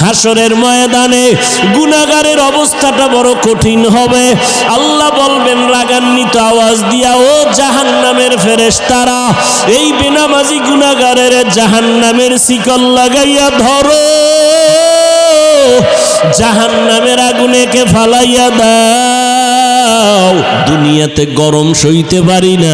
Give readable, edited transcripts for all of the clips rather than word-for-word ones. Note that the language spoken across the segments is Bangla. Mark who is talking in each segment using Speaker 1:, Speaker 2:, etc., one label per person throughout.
Speaker 1: হাসরের ময়দানে গুনাহগারের অবস্থাটা বড় কঠিন হবে। আল্লাহ বলবেন রাগান্বিত আওয়াজ দিয়া, ও জাহান্নামের ফেরেশতারা, এই বেনামাজি গুনাহগারের জাহান্নামের শিকল লাগাইয়া ধরো, জাহান্নামের আগুনেকে ফালাইয়া দাও। দুনিয়াতে গরম সইতে পারি না,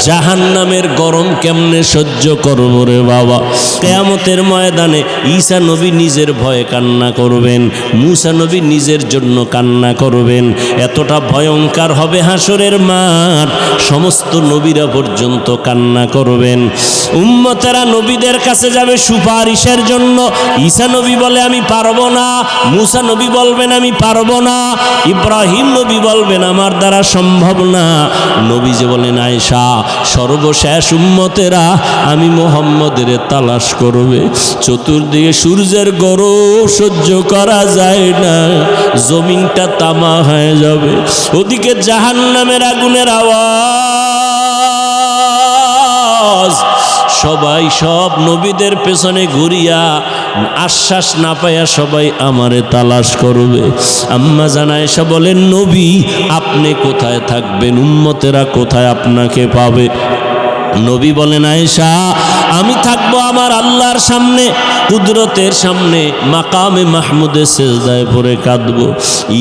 Speaker 1: জাহান্নামের গরম কেমনে সহ্য করব রে বাবা। কিয়ামতের ময়দানে ঈসা নবী নিজের ভয়ে কান্না করবেন, মুসা নবী নিজের জন্য কান্না করবেন। এতটা ভয়ঙ্কর হবে হাসরের মাঠ, সমস্ত নবীরা পর্যন্ত কান্না করবেন। উম্মতেরা নবীদের কাছে যাবে সুপারিশের জন্য। ঈসা নবী বলে আমি পারবো না, মুসা নবী বলবেন আমি পারবো না, ইব্রাহিম নবী বলবেন আমার দ্বারা সম্ভব না। নবী যে বলেন আয়েশা, সর্বশেষ উম্মতেরা আমি মুহাম্মদের তালাশ করবে। চতুর্দিকে সূর্যের গরম সহ্য করা যায় না, জমিনটা তামা হয়ে যাবে। ওদিকে জাহান্নামের আগুনের আওয়াজ। সবাই সব নবীদের পেছনে ঘুরিয়া আশ্বাস না পাইয়া সবাই আমারে তালাশ করবে। আম্মা জান আয়েশা বলেন, নবী আপনি কোথায় থাকবেন, উম্মতেরা কোথায় আপনাকে পাবে? নবী বলেন আয়েশা, আমি থাকবো আমার আল্লাহর সামনে, কুদরতের সামনে, মাকামে মাহমুদে সেজদায় পড়ে কাঁদবো।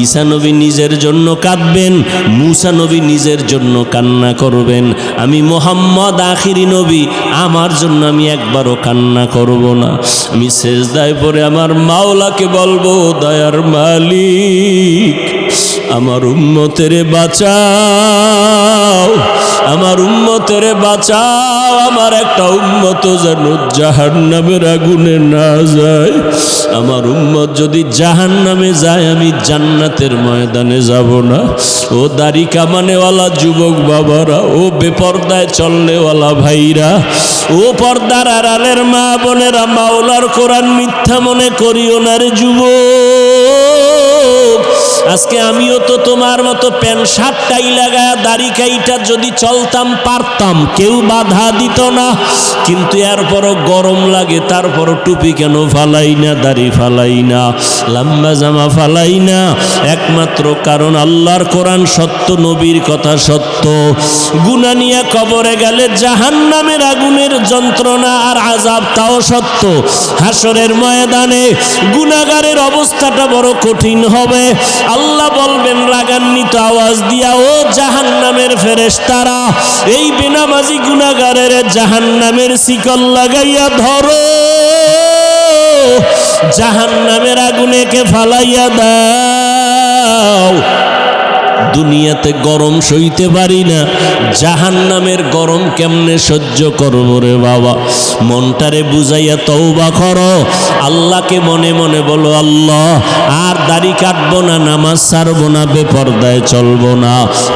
Speaker 1: ঈসা নবী নিজের জন্য কাঁদবেন, মুসা নবী নিজের জন্য কান্না করবেন। আমি মুহাম্মদ আখিরি নবী, আমার জন্য আমি একবারও কান্না করব না। আমি সেজদায় পড়ে আমার মাওলাকে বলবো, দয়ার মালিক আমার উম্মতেরে বাঁচাও, আমার উম্মতেরে বাঁচাও, আমার একটা উম্মত যেন জাহান্নামের আগুনে না যায়। আমার উম্মত যদি জাহান্নামে যায় আমি জান্নাতের ময়দানে যাব না। ও দাড়ি কামানেওয়ালা যুবক বাবারা, ও বেপর্দায় চলনেওয়ালা ভাইরা, ও পর্দার আড়ালের মা বোনেরা, মাওলার কোরআন মিথ্যা মনে করিও না রে যুবক। আজকে আমিও তো তোমার মতো প্যান্ট শার্ট টাই লাগায়া দাড়ি কাইটা যদি চলতাম পারতাম, কেউ বাধা দিত না। কিন্তু এরপরও গরম লাগে, তারপরও টুপি কেন ফালাই না, দাড়ি ফালাই না, লম্বা জামা ফালাই না? একমাত্র কারণ আল্লাহর কোরআন সত্য, নবীর কথা সত্য। গুনাহ নিয়ে কবরে গেলে জাহান্নামের আগুনের যন্ত্রণা আর আযাব তাও সত্য। হাসরের ময়দানে গুনাহগারের অবস্থাটা বড় কঠিন হবে। আল্লাহ বলবেন রাগান্বিত আওয়াজ দিয়া, ও জাহান্নামের ফেরেশতারা, এই বেনামাজি গুনাহগারের জাহান্নামের শিকল লাগাইয়া ধরো, জাহান্নামের আগুনেকে ফালাইয়া দাও। দুনিয়াতে গরম সইতে পারি না, জাহান্নামের গরম কেমনে সহ্য করব রে বাবা। মনটারে বুঝাইয়া তওবা করো, আল্লাহকে মনে মনে বলো, আল্লাহ আর দাড়ি কাটবো না, নামাজ ছাড়বো না, বেপরদায় চলবো না,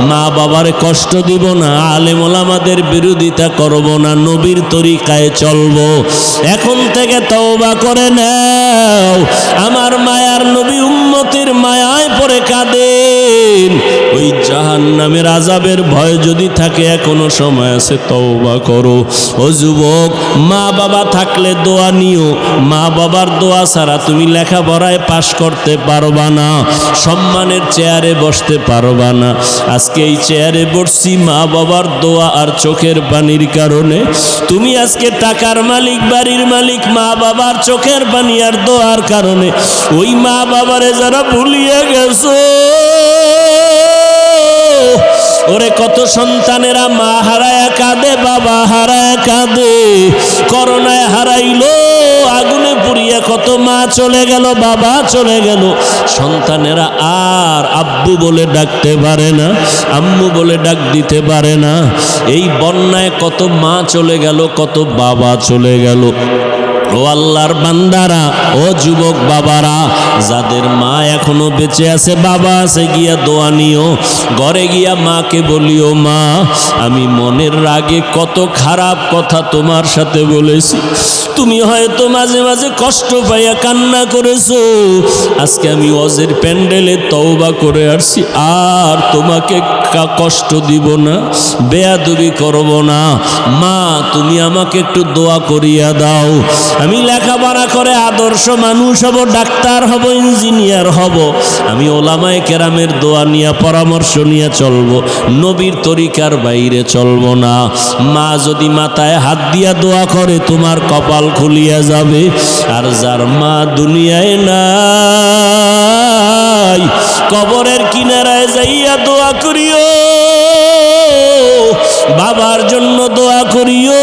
Speaker 1: মা বাবারে কষ্ট দিব না, আলেম ওলামাদের বিরোধিতা করব না, নবীর তরিকায় চলবো। এখন থেকে তওবা করে নাও। আমার মায়ার নবী উম্মতের মায়ায় পড়ে কাঁদেন। ওই জাহান্নামের আযাবের ভয় যদি থাকে, এখনো সময় আছে, তওবা করো। ও যুবক, মা বাবা থাকলে দোয়া নিও, মা বাবার দোয়া ছাড়া তুমি লেখাপড়ায় পাশ করতে পারবা না, সম্মানের চেয়ারে বসতে পারবা না। আজকে এই চেয়ারে বসছি মা বাবার দোয়া আর চোখের পানির কারণে। তুমি আজকে টাকার মালিক, বাড়ির মালিক, মা বাবার চোখের পানি আর দোয়ার কারণে। ওই মা বাবারে যারা ভুলিয়ে গেছো, ওরে কত সন্তানেরা মা হারায় কাঁদে, বাবা হারায় কাঁদে। করোনায় হারাইলো, আগুনে পুড়িয়া কত মা চলে গেল, বাবা চলে গেল। সন্তানেরা আর আব্বু বলে ডাকতে পারে না, আম্মু বলে ডাক দিতে পারে না। এই বন্যায় কত মা চলে গেল, কত বাবা চলে গেল। ও আল্লাহর বান্দারা, ও যুবক বাবারা, যাদের মা এখনো বেঁচে আছে, বাবা আছে, গিয়া দোয়া নিও। ঘরে গিয়া মাকে বলিও, মা আমি মনের রাগে কত খারাপ কথা তোমার সাথে বলেছি, তুমি হয়তো মাঝে মাঝে কষ্ট পাইয়া কান্না করেছো। আজকে আমি ওয়াজের প্যান্ডেলে তওবা করে আসছি, আর তোমাকে কষ্ট দিব না, বেয়াদবি করব না। মা তুমি আমাকে একটু দোয়া করিয়া দাও। আমি লেখাপড়া করে আদর্শ মানুষ হব, ডাক্তার হব, ইঞ্জিনিয়ার হব। আমি ওলামায়ে কেরামের দোয়া নিয়ে পরামর্শ নিয়ে চলবো, নবীর তরিকার বাইরে চলবো না। মা যদি মাথায় হাত দিয়া দোয়া করে তোমার কপাল খুলিয়া যাবে। আর যার মা দুনিয়ায় নাই, কবরের কিনারায় যাইয়া দোয়া করিও, বাবার জন্য দোয়া করিও।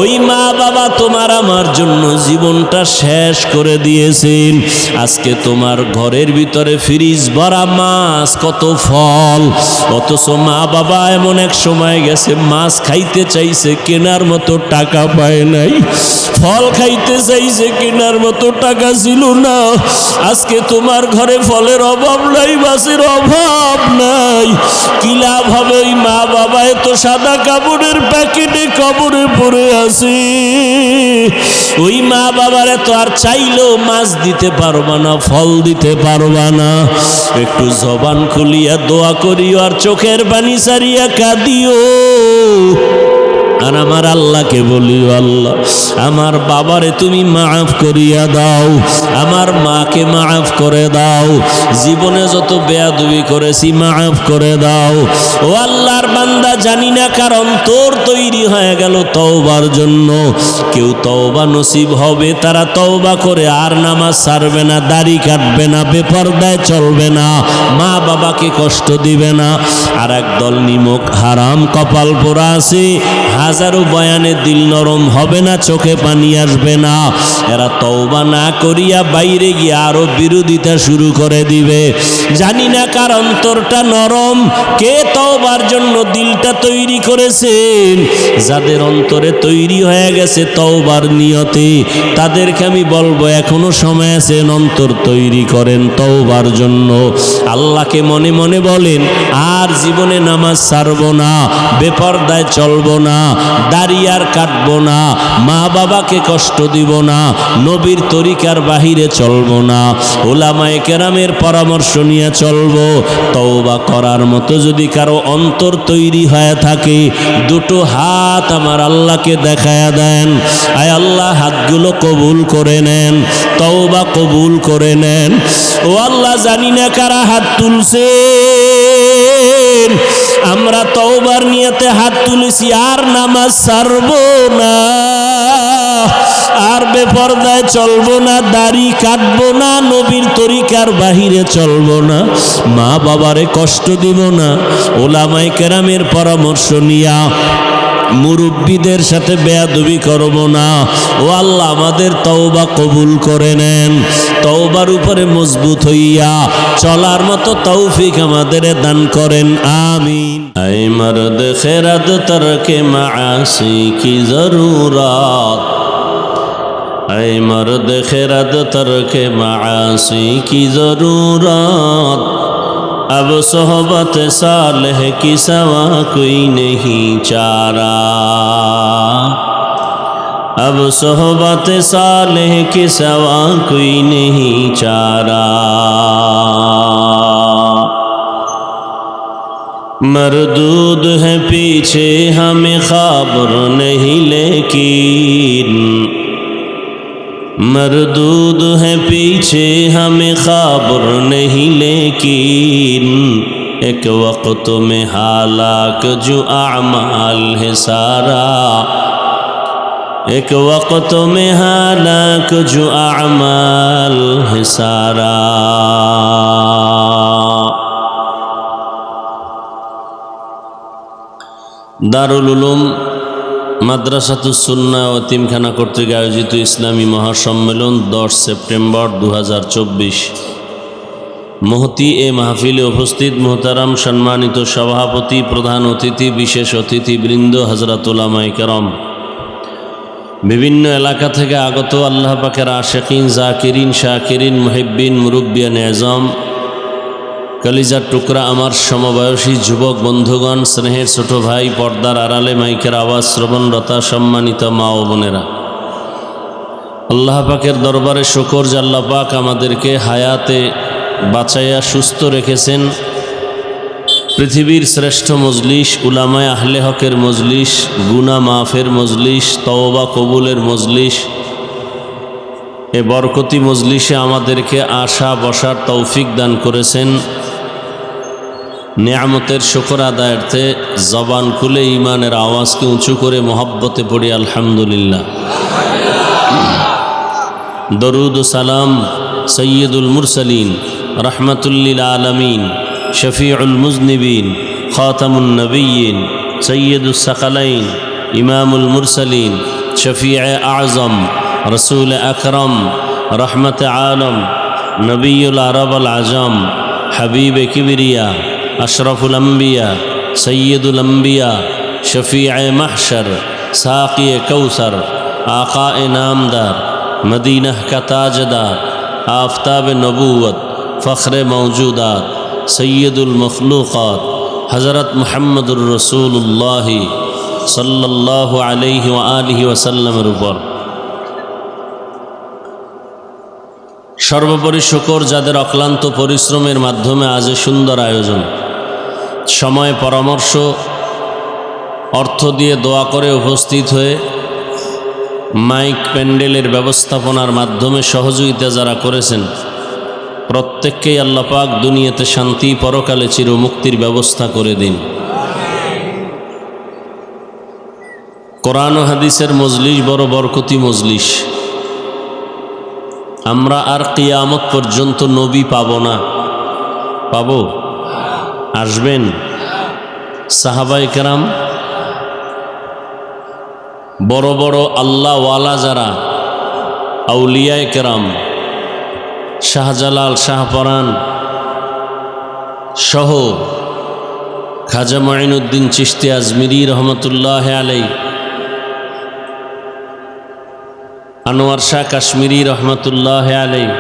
Speaker 1: ওই মা বাবা তোমার আমার জন্য জীবনটা শেষ করে দিয়েছেন। আজকে তোমার ঘরের ভিতরে ফ্রিজ ভরা মাছ, কত ফল, অথচ মা বাবা এমন এক সময় গেছে মাছ খাইতে চাইছে, কেনার মতো টাকা পায় নাই। ফল খাইতে চাইছে, কেনার মতো টাকা ছিল না। আজকে তোমার ঘরে ফলের অভাব নাই, মাছের অভাব নাই। কি লাভ হবে? ওই মা বাবা এত সাদা কাপড়ের প্যাকেটে কবরে পড়ে আছে। ওই মা বাবার এত আর চাইলেও মাছ দিতে পারবা না, ফল দিতে পারবা না। একটু জবান খুলিয়া দোয়া করিও আর চোখের পানি সারিয়া কাঁদিও। আর আমার আল্লাহকে বলিও, আল্লাহ আমার বাবারে তুমি মাফ করিয়া দাও, আমার মাকে মাফ করে দাও, জীবনে যত বেয়াদবি করেছি মাফ করে দাও। ও আল্লাহর বান্দা, জানি না কার অন্তর তৈরি হয়ে গেল তওবার জন্য। কেউ তওবা নসিব হবে, তারা তওবা করে আর নামাজ ছাড়বে না, দাড়ি কাটবে না, বেপরদায় চলবে না, মা বাবাকে কষ্ট দিবে না। আর একদল নিমক হারাম কপাল পোড়া আছে, হাজারো বয়ানে দিল নরম হবে না, চোখে পানি আসবে না। এরা তওবা না করিয়া বাইরে গিয়ে আরো বিরোধিতা শুরু করে দিবে। জানি না কার অন্তরটা নরম, কে তওবার জন্য দিলটা তৈরি করেছেন। যাদের অন্তরে তৈরি হয়ে গেছে তওবার নিয়তে, তাদেরকে আমি বলবো এখনো সময় আছে, অন্তর তৈরি করেন তওবার জন্য। আল্লাহকে মনে মনে বলেন, আর জীবনে নামাজ ছাড়বো না, বেপরদায় চলবো না, দাড়ি আর কাটবো না, মা বাবাকে কষ্ট দিব না, নবীর তরিকার বাহিরে চলবো না, ওলামায়ে কেরামের পরামর্শ নিয়ে চলবো। তওবা করার মতো যদি কারো অন্তর তৈরি হয়ে থাকে, দুটো হাত আমার আল্লাহকে দেখায়া দেন। আয় আল্লাহ, হাতগুলো কবুল করে নেন, তওবা কবুল করে নেন। ও আল্লাহ, জানি না কারা হাত তুলছে, আমরা তওবার নিয়তে হাত তুলেছি, আর নামাজ ছাড়বো না, আর বেপরদায় চলবো না, দাড়ি কাটবো না, নবীর তরিকার বাহিরে চলবো না, মা বাবারে কষ্ট দিব না, ওলামায়ে কেরামের পরামর্শ নিয়া মুরব্বীদের সাথে বেয়াদবি করব না। ও আল্লাহ, আমাদের তওবা কবুল করে নেন, তওবার উপরে মজবুত হইয়া চলার মতো তৌফিক আমাদের দান করেন, আমিন। আই মর্দ খেরাত তরকে মাআসি কি জরুরত, আই মর্দ খেরাত তরকে মাআসি কি জরুরত, अब सोहबत सालेह की सवा कोई नहीं चारा, अब सोहबत सालेह की सवा कोई नहीं चारा। मरदूद है पीछे हमें खबर नहीं, लेकिन मरदूद है पीछे हमें खबर नहीं, लेकिन एक वक्त में हालाक जो अमाल है सारा, एक वक्त में हालाक जो अमाल है सारा। দারুল উলুম মাদ্রাসাতুস সুন্নাহ ও তিমখানা কর্তৃক আয়োজিত ইসলামী মহাসম্মেলন 10 সেপ্টেম্বর 2024। মহতি এ মাহফিলে উপস্থিত মোহতারাম সম্মানিত সভাপতি, প্রধান অতিথি, বিশেষ অতিথিবৃন্দ, হযরত উলামায়ে কেরাম, বিভিন্ন এলাকা থেকে আগত আল্লাহ পাকের আশিকিন, জাকিরিন, শাকিরিন, মুহিব্বিন, মুরব্বিয়ান এজম, কলিজার টুকরা আমার সমবয়সী যুবক বন্ধুগণ, স্নেহের ছোট ভাই, পর্দার আড়ালে মাইকের আওয়াজ শ্রবণরতা সম্মানিত মা ও বোনেরা, আল্লাহ পাকের দরবারে শুকর যে আল্লাহ পাক আমাদেরকে হায়াতে বাঁচাইয়া সুস্থ রেখেছেন। পৃথিবীর শ্রেষ্ঠ মজলিস, উলামায়ে আহলে হকের মজলিস, গুনাহ মাফের মজলিস, তওবা কবুলের মজলিস, এ বরকতি মজলিসে আমাদেরকে আসা বসার তৌফিক দান করেছেন। নেয়ামতের শুকর আদায়ার্থে জবান খুলে ইমানের আওয়াজকে উঁচু করে মহব্বতে পড়ি আলহামদুলিল্লাহ। দরুদ ও সালাম সৈয়দুল মুরসালিন রহমতুল্লিল আলমিন শফিউল মুজনিবিন খাতামুন নবিয়্যিন সৈয়দুস সাকালাইন ইমামুল মুরসালিন শফিয়ে আজম রসুল আকরম রহমত আলম নবীল আরব আল আজম হাবিব কিবরিয়া अशरफुल अम्बिया सैयदुल अम्बिया शफीए महशर साक़ी कौसर आक़ाए नामदार मदीना का ताजदार आफ्ताब नबूवत फ़ख्र मौजूदात सैयदुल मखलूक़ात हज़रत मुहम्मदुर रसूलुल्लाह सल्लल्लाहु अलैहि व आलिहि वसल्लमेर ऊपर সর্বোপরি শুকর যাদের অক্লান্ত পরিশ্রমের মাধ্যমে আজ সুন্দর আয়োজন, সময় পরামর্শ অর্থ দিয়ে দোয়া করে উপস্থিত হয়ে মাইক প্যান্ডেলের ব্যবস্থাপনার মাধ্যমে সহযোগিতা যারা করেছেন, প্রত্যেককেই আল্লাহ পাক দুনিয়াতে শান্তি পরকালে চিরমুক্তির ব্যবস্থা করে দিন। কোরআন ও হাদিসের মজলিস বড় বরকতি মজলিস। আমরা আর কিয়ামত পর্যন্ত নবী পাব না? পাব? আসবেন সাহাবায়ে কেরাম, বড় বড় আল্লাহওয়ালা যারা আউলিয়ায়ে কেরাম, শাহজালাল শাহপরান সহ খাজা মুঈনুদ্দিন চিশতি আজমিরি রহমতুল্লাহ আলাইহি, আনোয়ার শাহ কাশ্মীরি রহমতুল্লাহ আলাইহি,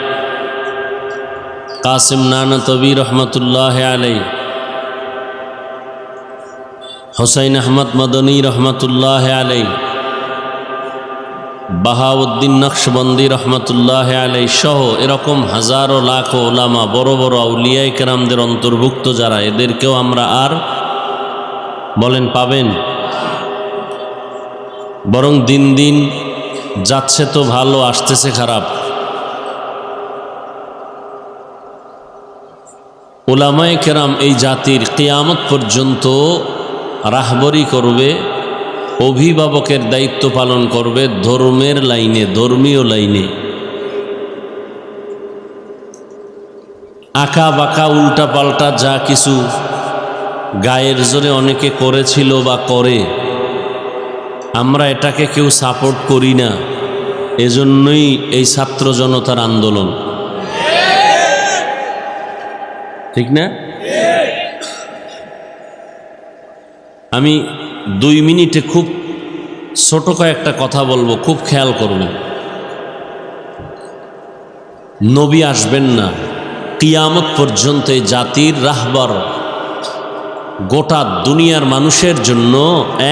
Speaker 1: কাসিম নানতবী রহমতুল্লাহ আলাইহি, হুসাইন আহমদ মদনী রহমতুল্লাহ আলাইহি, বাহাউদ্দিন নকশবন্দি রহমতুল্লাহ আলাইহি সহ এরকম হাজারো লাখো ওলামা, বড় বড় আউলিয়ায়ে কেরামদের অন্তর্ভুক্ত যারা, এদেরকেও আমরা আর বলেন পাবেন? বরং দিন দিন যাচ্ছে তো ভালো, আসতেছে খারাপ। উলামায়ে কেরাম এই জাতির কিয়ামত পর্যন্ত রাহবরি করবে, অভিভাবকের দায়িত্ব পালন করবে ধর্মের লাইনে, ধর্মীয় লাইনে। আঁকা বাঁকা উল্টা পাল্টা যা কিছু গায়ের জোরে অনেকে করেছিল বা করে, আমরা এটাকে কেউ সাপোর্ট করি না। এজন্যই এই ছাত্র জনতার আন্দোলন, ঠিক না? আমি 2 মিনিটে খুব ছোট কয়েকটা কথা বলবো, খুব খেয়াল করবেন। নবী আসবেন না, কিয়ামত পর্যন্ত এই জাতির রাহবার, গোটা দুনিয়ার মানুষের জন্য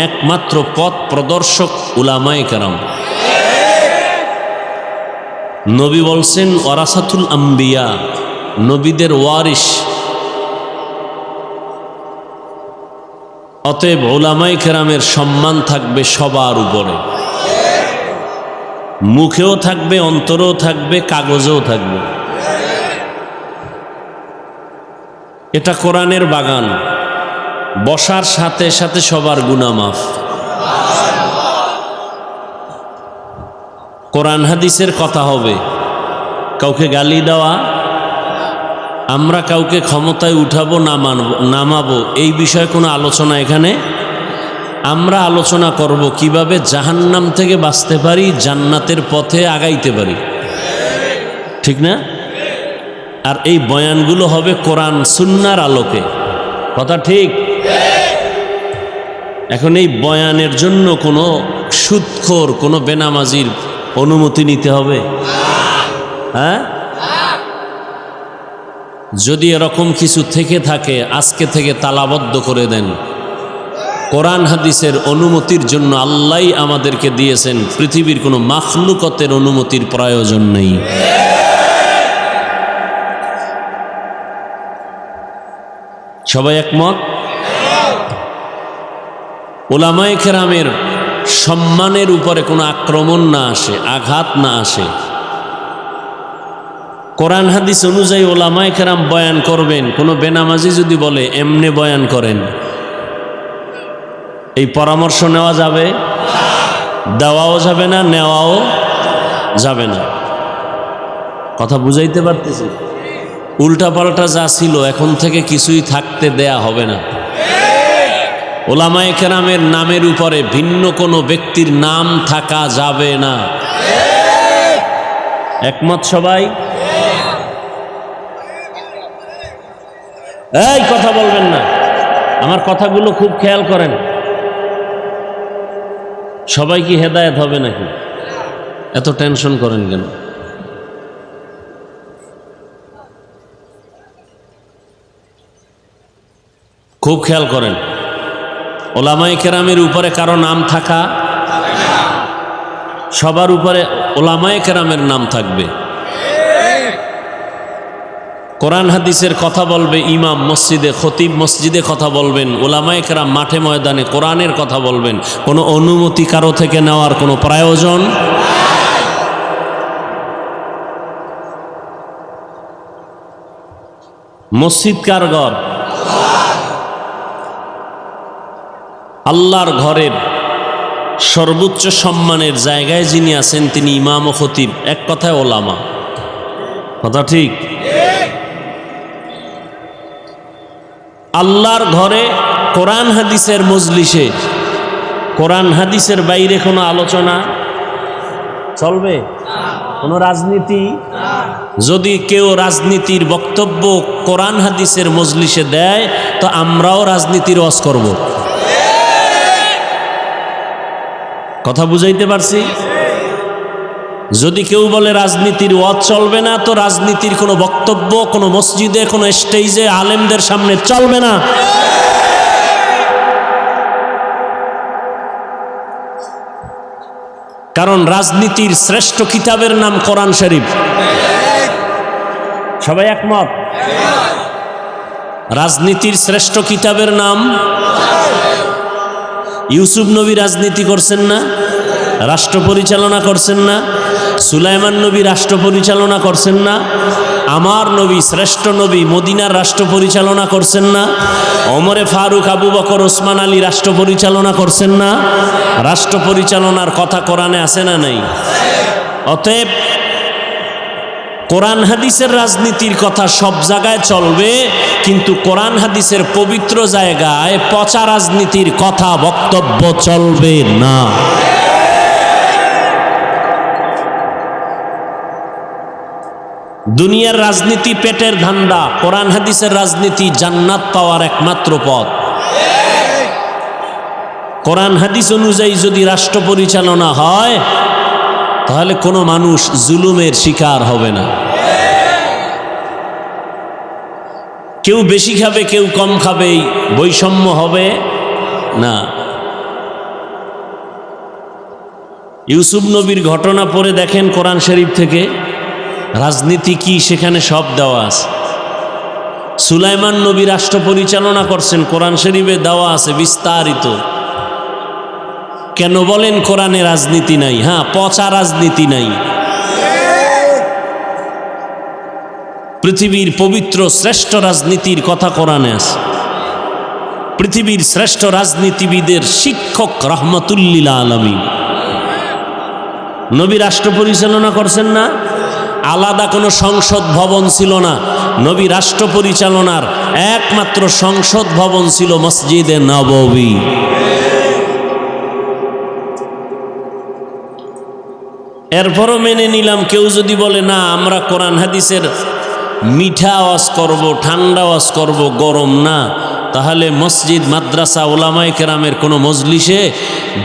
Speaker 1: একমাত্র পথ প্রদর্শক উলামায়ে কেরাম। নবী বলছেন ওয়ারাসাতুল আম্বিয়া, নবীদের ওয়ারিস। অতএব উলামায়ে কেরামের সম্মান থাকবে সবার উপরে, মুখেও থাকবে, অন্তরেও থাকবে, কাগজেও থাকবে। এটা কোরআনের বাগান, বসার সাথে সাথে সবার গুনাহ মাফ। কোরআন হাদিসের কথা হবে, কাউকে গালি দেওয়া, আমরা কাউকে ক্ষমতায় উঠাবো না নামাবো, এই বিষয়ে কোনো আলোচনা এখানে। আমরা আলোচনা করব কিভাবে জাহান্নাম থেকে বাঁচতে পারি, জান্নাতের পথে আগাইতে পারি, ঠিক না? আর এই বয়ানগুলো হবে কোরআন সুন্নাহর আলোকে, কথা ঠিক? এখন এই বয়ানের জন্য কোনো সুদখোর, কোনো বেনামাজির অনুমতি নিতে হবে? হ্যাঁ, যদি এরকম কিছু থেকে থাকে আজকে থেকে তালাবদ্ধ করে দেন। কোরআন হাদিসের অনুমতির জন্য আল্লাহই আমাদেরকে দিয়েছেন, পৃথিবীর কোনো মাখলুকতের অনুমতির প্রয়োজন নেই। সবাই একমত? উলামায়ে কেরামের সম্মানের উপরে কোনো আক্রমণ না আসে, আঘাত না আসে, কোরআন হাদিস অনুযায়ী ওলামায়ে কেরাম বয়ান করবেন। কোনো বেনামাজি যদি বলে এমনে বয়ান করেন, এই পরামর্শ নেওয়া যাবে? দেওয়াও যাবে না, নেওয়াও যাবে না। কথা বুঝাইতে পারতেছি? উল্টাপাল্টা যা ছিল এখন থেকে কিছুই থাকতে দেয়া হবে না। ওলামায়ে কেরামের নামের উপরে ভিন্ন কোনো ব্যক্তির নাম থাকা যাবে না। একমত সবাই? এই কথা বলবেন না, আমার কথাগুলো খুব খেয়াল করেন। সবাই কি হেদায়েত হবে নাকি? এত টেনশন করেন কেন? খুব খেয়াল করেন। ওলামায়ে কেরামের উপরে কারো নাম থাকা, সবার উপরে ওলামায়ে কেরামের নাম থাকবে। কোরআন হাদিসের কথা বলবে ইমাম মসজিদে, খতিব মসজিদে কথা বলবেন, ওলামায়ে কেরাম মাঠে ময়দানে কোরআনের কথা বলবেন। কোনো অনুমতি কারো থেকে নেওয়ার কোনো প্রয়োজন। মসজিদ কার ঘর? আল্লাহর ঘরের সর্বোচ্চ সম্মানের জায়গায় যিনি আছেন তিনি ইমাম ও খতিব, এক কথায় ওলামা। কথা ঠিক? আল্লাহর ঘরে কোরআন হাদিসের মজলিসে কোরআন হাদিসের বাইরে কোনো আলোচনা চলবে? কোনো রাজনীতি? যদি কেউ রাজনীতির বক্তব্য কোরআন হাদিসের মজলিসে দেয় তো আমরাও রাজনীতির ওয়াজ করব। কথা বুঝাইতে পারছি? যদি কেউ বলে রাজনীতির ওয়াজ চলবে না, তো রাজনীতির কোনো বক্তব্য কোনো মসজিদে কোনো স্টেজে আলেমদের সামনে চলবে না। কারণ রাজনীতির শ্রেষ্ঠ কিতাবের নাম কোরআন শরীফ। সবাই একমত? রাজনীতির শ্রেষ্ঠ কিতাবের নাম? ইউসুফ নবী রাজনীতি করছেন না? রাষ্ট্র পরিচালনা করছেন না? সুলাইমান নবী রাষ্ট্র পরিচালনা করছেন না? আমার নবী শ্রেষ্ঠ নবী মদিনার রাষ্ট্র পরিচালনা করছেন না? ওমরে ফারুক, আবু বকর, ওসমান আলী রাষ্ট্র পরিচালনা করছেন না? রাষ্ট্র পরিচালনার কথা কোরআনে আছে না নাই? অতএব কোরআন হাদিসের রাজনীতির কথা সব জায়গায় চলবে, কিন্তু কোরআন হাদিসের পবিত্র জায়গায় পচা রাজনীতির কথা বক্তব্য চলবে না। দুনিয়ার রাজনীতি পেটের ধান্দা, কোরআন হাদিসের রাজনীতি জান্নাত পাওয়ার একমাত্র পথ। কোরআন হাদিস অনুযায়ী যদি রাষ্ট্র পরিচালনা হয় তাহলে কোনো মানুষ জুলুমের শিকার হবে না। কেউ বেশি খাবে, কেউ কম খাবে, বৈষম্য হবে না। ইউসুফ নবীর ঘটনা পড়ে দেখেন কোরআন শরীফ থেকে, রাজনীতি কি সেখানে সব দেওয়া আছে। সুলাইমান নবী রাষ্ট্র পরিচালনা করছেন, কোরআন শরীফে দেওয়া আছে বিস্তারিত। কেন বলেন কোরআনে রাজনীতি নাই? হ্যাঁ, পচা রাজনীতি নাই। পৃথিবীর পবিত্র শ্রেষ্ঠ রাজনীতির কথা কোরআনে আছে। পৃথিবীর শ্রেষ্ঠ রাজনীতিবিদের শিক্ষক রহমতুল্লিল আলামিন নবী রাষ্ট্র পরিচালনা করছেন না? আলাদা কোনো সংসদ ভবন ছিল না। নবী রাষ্ট্র পরিচালনার একমাত্র সংসদ ভবন ছিল মসজিদে নববী। এরপরও মেনে নিলাম কেউ যদি বলে না আমরা কোরআন হাদিসের মিঠা ওয়াজ করব, ঠান্ডা ওয়াজ করব, গরম না, তাহলে মসজিদ, মাদ্রাসা, ওলামায়ে কেরামের কোনো মজলিসে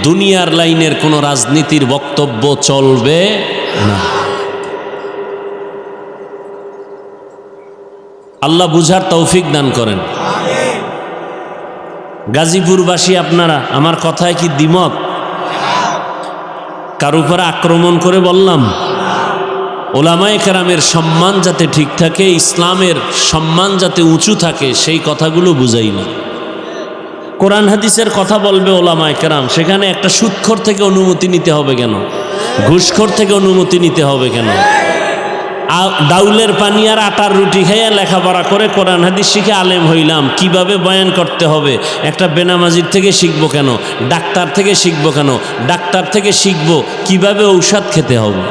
Speaker 1: দুনিয়ার লাইনের কোনো রাজনীতির বক্তব্য চলবে না। আল্লাহ বুঝার তৌফিক দান করেন। গাজীপুরবাসী আপনারা, আমার কথায় কি দ্বিমত? কার উপরে আক্রমণ করে বললাম? ওলামায়ে কেরামের সম্মান যাতে ঠিক থাকে, ইসলামের সম্মান যাতে উঁচু থাকে, সেই কথাগুলো বুঝাই না। কোরআন হাদিসের কথা বলবে ওলামায়ে কেরাম, সেখানে একটা সুদখোর থেকে অনুমতি নিতে হবে কেন? ঘুষখোর থেকে অনুমতি নিতে হবে কেন? ডাউলের পানি আর আটার রুটি খাইয়া লেখাপড়া করে কোরআন হাদিস শিখে আলেম হইলাম, কিভাবে বয়ান করতে হবে একটা বেনামাজির থেকে শিখবো কেন, ডাক্তার থেকে শিখবো কেন, ডাক্তার থেকে শিখবো কিভাবে ঔষধ খেতে হবে,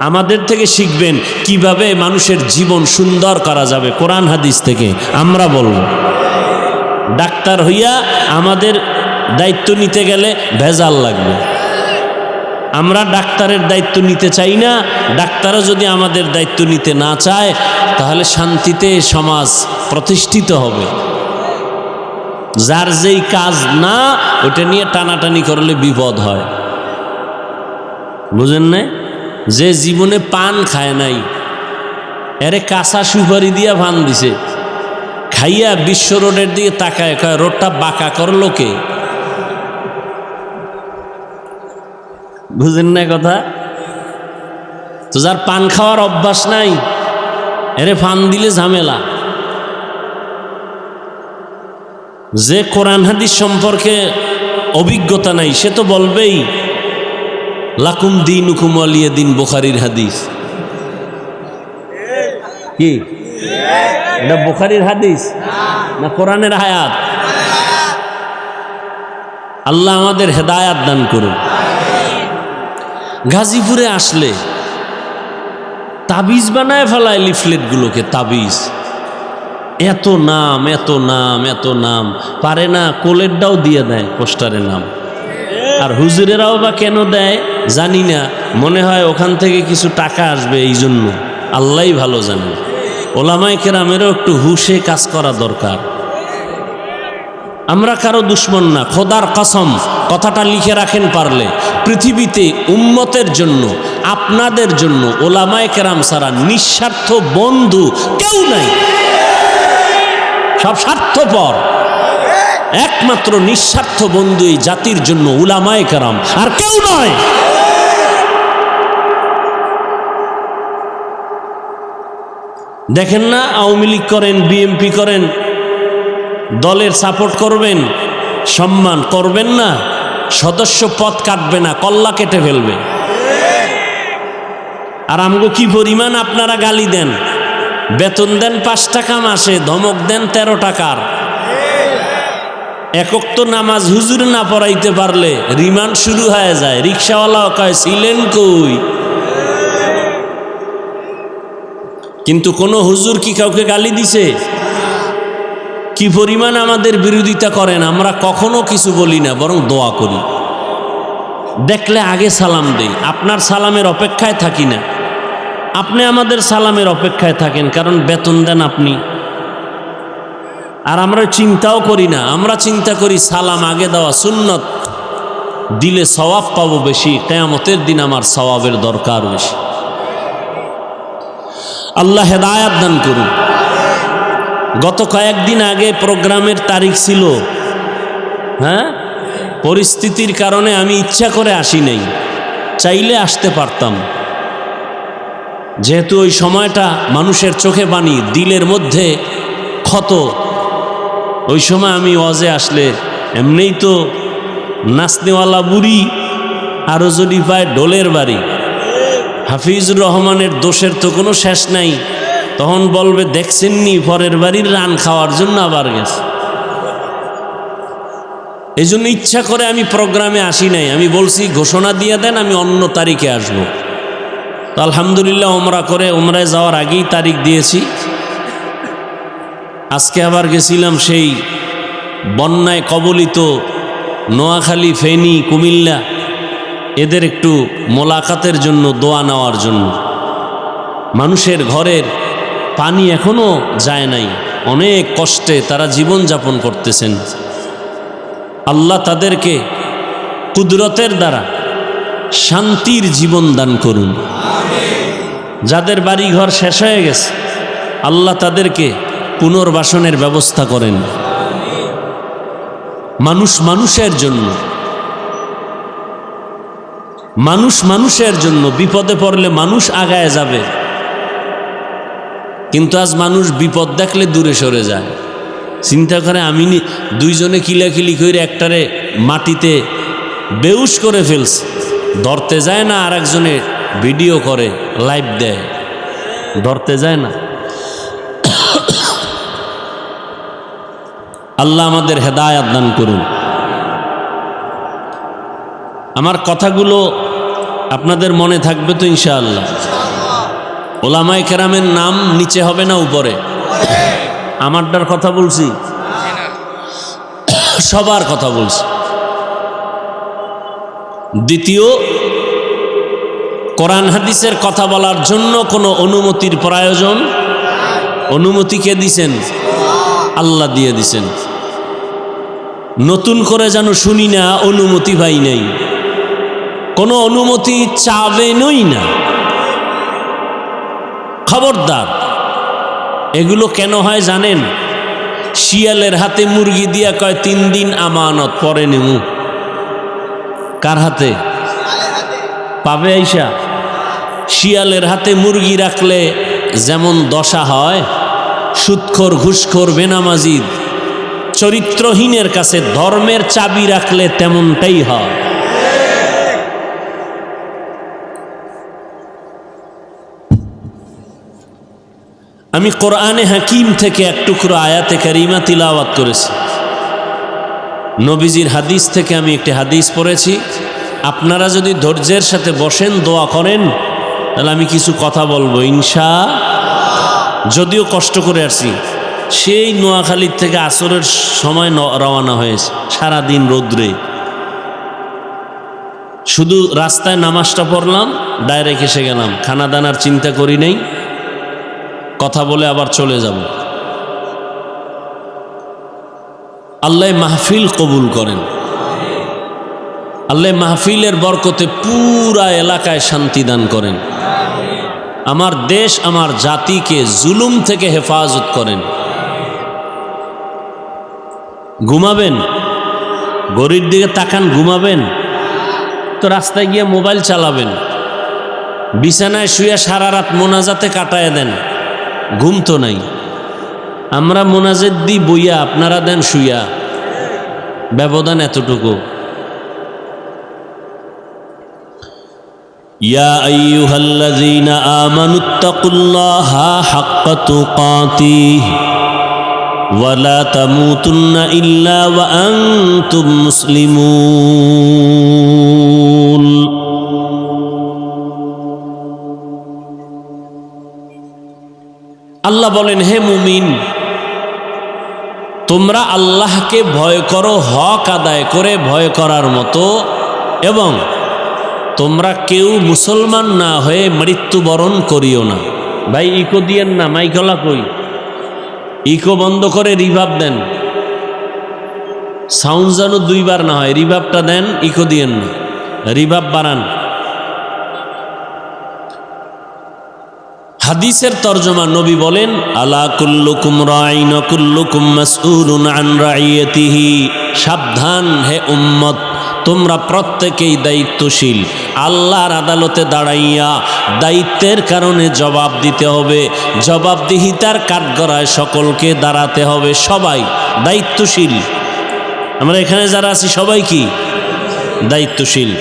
Speaker 1: আমাদের থেকে শিখবেন কিভাবে মানুষের জীবন সুন্দর করা যাবে কোরআন হাদিস থেকে। আমরা বলবো ডাক্তার হইয়া আমাদের দায়িত্ব নিতে গেলে ভেজাল লাগবে, আমরা ডাক্তারের দায়িত্ব নিতে চাই না। ডাক্তারও যদি আমাদের দায়িত্ব নিতে না চায় তাহলে শান্তিতে সমাজ প্রতিষ্ঠিত হবে। যার যেই কাজ না ওটা নিয়ে টানাটানি করলে বিপদ হয়, বুঝেন না? যে জীবনে পান খায় নাই এরে কাঁচা সুপারি দিয়া ভান দিছে, খাইয়া বিশ্ব রোডের দিকে তাকায় কয় রোডটা বাঁকা করলো কে? বুঝেন না কথা? তো যার পান খাওয়ার অভ্যাস নাই এরে ফান দিলে ঝামেলা। যে কোরআন হাদিস সম্পর্কে অভিজ্ঞতা নাই সে তো বলবেই লাকুম দীনুকুম ওয়ালিয়া দিন, বুখারীর হাদিস। কি এটা বুখারীর হাদিস না কোরআনের আয়াত? আল্লাহ আমাদের হেদায়াত দান করুন। গাজীপুরে আসলে তাবিজ বানায় ফেলায় লিফলেটগুলোকে, তাবিজ এত নাম এত নাম এত নাম, পারে না কোলেরটাও দিয়ে দেয় পোস্টারের নাম। আর হুজুরেরাও বা কেন দেয় জানি না, মনে হয় ওখান থেকে কিছু টাকা আসবে এই জন্য, আল্লাহই ভালো জানে। ওলামায়ে কেরামেরও একটু হুশে কাজ করা দরকার। আমরা কারো দুশ্মন না, খোদার কসম কথাটা লিখে রাখেন পারলে, পৃথিবীতে উম্মতের জন্য আপনাদের জন্য ওলামায়ে কেরাম ছাড়া নিঃস্বার্থ বন্ধু কেউ নাই। সব স্বার্থপর, একমাত্র নিঃস্বার্থ বন্ধু এই জাতির জন্য উলামায়ে কেরাম, আর কেউ নয়। দেখেন না আওয়ামী লীগ করেন, বিএনপি করেন, দলের সাপোর্ট করবেন, সম্মান করবেন না, সদস্য পদ কাটবে না, কল্লা কেটে ফেলবে। আর আমগো কি পরিমাণ আপনারা গালি দেন, বেতন দেন 5 টাকা মাসে, ধমক দেন 13 টাকার। একক তো নামাজ হুজুর না পড়াইতে পারলে রিমান্ড শুরু হয়ে যায়। রিক্সাওয়ালাও কয় ছিলেন কই? কিন্তু কোনো হুজুর কি কাউকে গালি দিছে? কি পরিমাণ আমাদের বিরোধিতা করেন, আমরা কখনো কিছু বলি না, বরং দোয়া করি। দেখলে আগে সালাম দেই, আপনার সালামের অপেক্ষায় থাকি না। আপনি আমাদের সালামের অপেক্ষায় থাকেন, কারণ বেতন দেন আপনি। আর আমরা চিন্তাও করি না, আমরা চিন্তা করি সালাম আগে দেওয়া সুন্নত, দিলে সওয়াব পাবো বেশি, কিয়ামতের দিন আমার সওয়াবের দরকার বেশি। আল্লাহ হেদায়াত দান করুন। গত কয়েকদিন আগে প্রোগ্রামের তারিখ ছিল, হ্যাঁ, পরিস্থিতির কারণে আমি ইচ্ছা করে আসি নাই, চাইলে আসতে পারতাম। যেহেতু ওই সময়টা মানুষের চোখে পানি, দিলের মধ্যে ক্ষত, ওই সময় আমি ওয়াজে আসলে এমনিই তো নাচনেওয়ালা বুড়ি, আরও যদি পায় ঢোলের বাড়ি। হাফিজুর রহমানের দোষের তো কোনো শেষ নাই, তখন বলবে দেখছেননি পরের বাড়ির রান খাওয়ার জন্য আবার গেছে। এই জন্য ইচ্ছা করে আমি প্রোগ্রামে আসি নাই। আমি বলছি ঘোষণা দিয়ে দেন, আমি অন্য তারিখে আসবো। তো আলহামদুলিল্লাহ ওমরা করে, ওমরায় যাওয়ার আগেই তারিখ দিয়েছি। আজকে আবার গেছিলাম সেই বন্যায় কবলিত নোয়াখালী, ফেনী, কুমিল্লা, এদের একটু মোলাকাতের জন্য, দোয়া নেওয়ার জন্য। মানুষের ঘরের পানি এখনো যায় নাই, অনেক কষ্টে তারা জীবন যাপন করতেছেন। আল্লাহ তাদেরকে কুদরতের দ্বারা শান্তির জীবন দান করুন। যাদের বাড়ি ঘর শেষ হয়ে গেছে আল্লাহ তাদেরকে পুনর্বাসনের ব্যবস্থা করেন। মানুষ মানুষের জন্য, মানুষ মানুষের জন্য, বিপদে পড়লে মানুষ আগায় যাবে। কিন্তু আজ মানুষ বিপদ দেখলে দূরে সরে যায়। চিন্তা করে আমি দুইজনে কিলাকিলি করে একটারে মাটিতে বেউস করে ফেলছে, ধরতে যায় না, আর একজনে ভিডিও করে। লাইভ দেয়, ধরতে যায় না। আল্লাহ আমাদের হেদায়েত দান করুন। আমার কথাগুলো আপনাদের মনে থাকবে তো ইনশাআল্লাহ? ওলামায়ে কেরামের নাম নিচে হবে না উপরে? আমারটার কথা বলছি, সবার কথা বলছি। দ্বিতীয়, কোরআন হাদিসের কথা বলার জন্য কোনো অনুমতির প্রয়োজন? অনুমতি কে দিছেন? আল্লাহ দিয়ে দিছেন। নতুন করে যেন শুনি না অনুমতি পাই নাই, কোনো অনুমতি চাবেনই না, খবরদার। এগুলো কেন হয় জানেন? শিয়ালের হাতে মুরগি দিয়া কয় 3 দিন আমানত, পরে নেমু। কার হাতে? পাবে আইসা। শিয়ালের হাতে মুরগি রাখলে যেমন দশা হয়, সুদখোর, ঘুষখোর, বেনামাজি, চরিত্রহীনের কাছে ধর্মের চাবি রাখলে তেমনটাই হয়। আমি কোরআনে হাকিম থেকে এক টুকরো আয়াতে কারিমা তিলাওয়াত করেছি। নবীজির হাদিস থেকে আমি একটি হাদিস পড়েছি। আপনারা যদি ধৈর্যের সাথে বসেন, দোয়া করেন, তাহলে আমি কিছু কথা বলবো যদিও কষ্ট করে আসছি, সেই নোয়াখালীর থেকে আসরের সময় রওনা হয়েছে, সারাদিন রৌদ্রে। শুধু রাস্তায় নামাজটা পড়লাম, ডাইরেক্ট এসে গেলাম, খানা দানার চিন্তা করি নেই, কথা বলে আবার চলে যাব। আল্লাহ মাহফিল কবুল করেন। আল্লাহ মাহফিলের বরকতে পুরা এলাকায় শান্তি দান করেন। আমার দেশ, আমার জাতিকে জুলুম থেকে হেফাজত করেন। ঘুমাবেন? গরির দিকে তাকান, ঘুমাবেন তো রাস্তায় গিয়ে মোবাইল চালাবেন, বিছানায় শুয়ে সারা রাত মোনাজাতে কাটায় দেন, ঘুম তো নাই। আমরা মোনাজাত দিই বইয়া, আপনারা দেন শুইয়া, ব্যবধান এতটুকু। ইয়া আইয়ুহাল্লাযীনা আমানুত্তাকুল্লাহা হাক্কা তুকাতিহি ওয়া লা তামুতুন্না ইল্লা ওয়া আনতুম মুসলিমুন। আল্লাহ বলেন, হে মুমিন, তোমরা আল্লাহকে ভয় করো হক আদায় করে ভয় করার মতো, এবং তোমরা কেউ মুসলমান না হয়ে মৃত্যুবরণ করিও না। ভাই ইকো দিয়েন না, মাইকলা কই, ইকো বন্ধ করে রিভাব দেন, সাউন্ড যেন 2 বার না হয়, রিভাবটা দেন, ইকো দিয়েন না, রিভাব বাড়ান। হাদিসের তরজমা, নবী বলেন, আলা কুল্লুকুম রাইন ওয়া কুল্লুকুম মাসউলুন আন রাইয়াতিহি। সাবধান হে উম্মত, তোমরা প্রত্যেকেই দায়িত্বশীল। আল্লাহর আদালতে দাঁড়াইয়া দায়িত্বের কারণে জবাব দিতে হবে। জবাবদিহিতার কাঠগড়ায় সকলকে দাঁড়াতে হবে। সবাই দায়িত্বশীল। আমরা এখানে যারা আছি সবাই কি দায়িত্বশীল?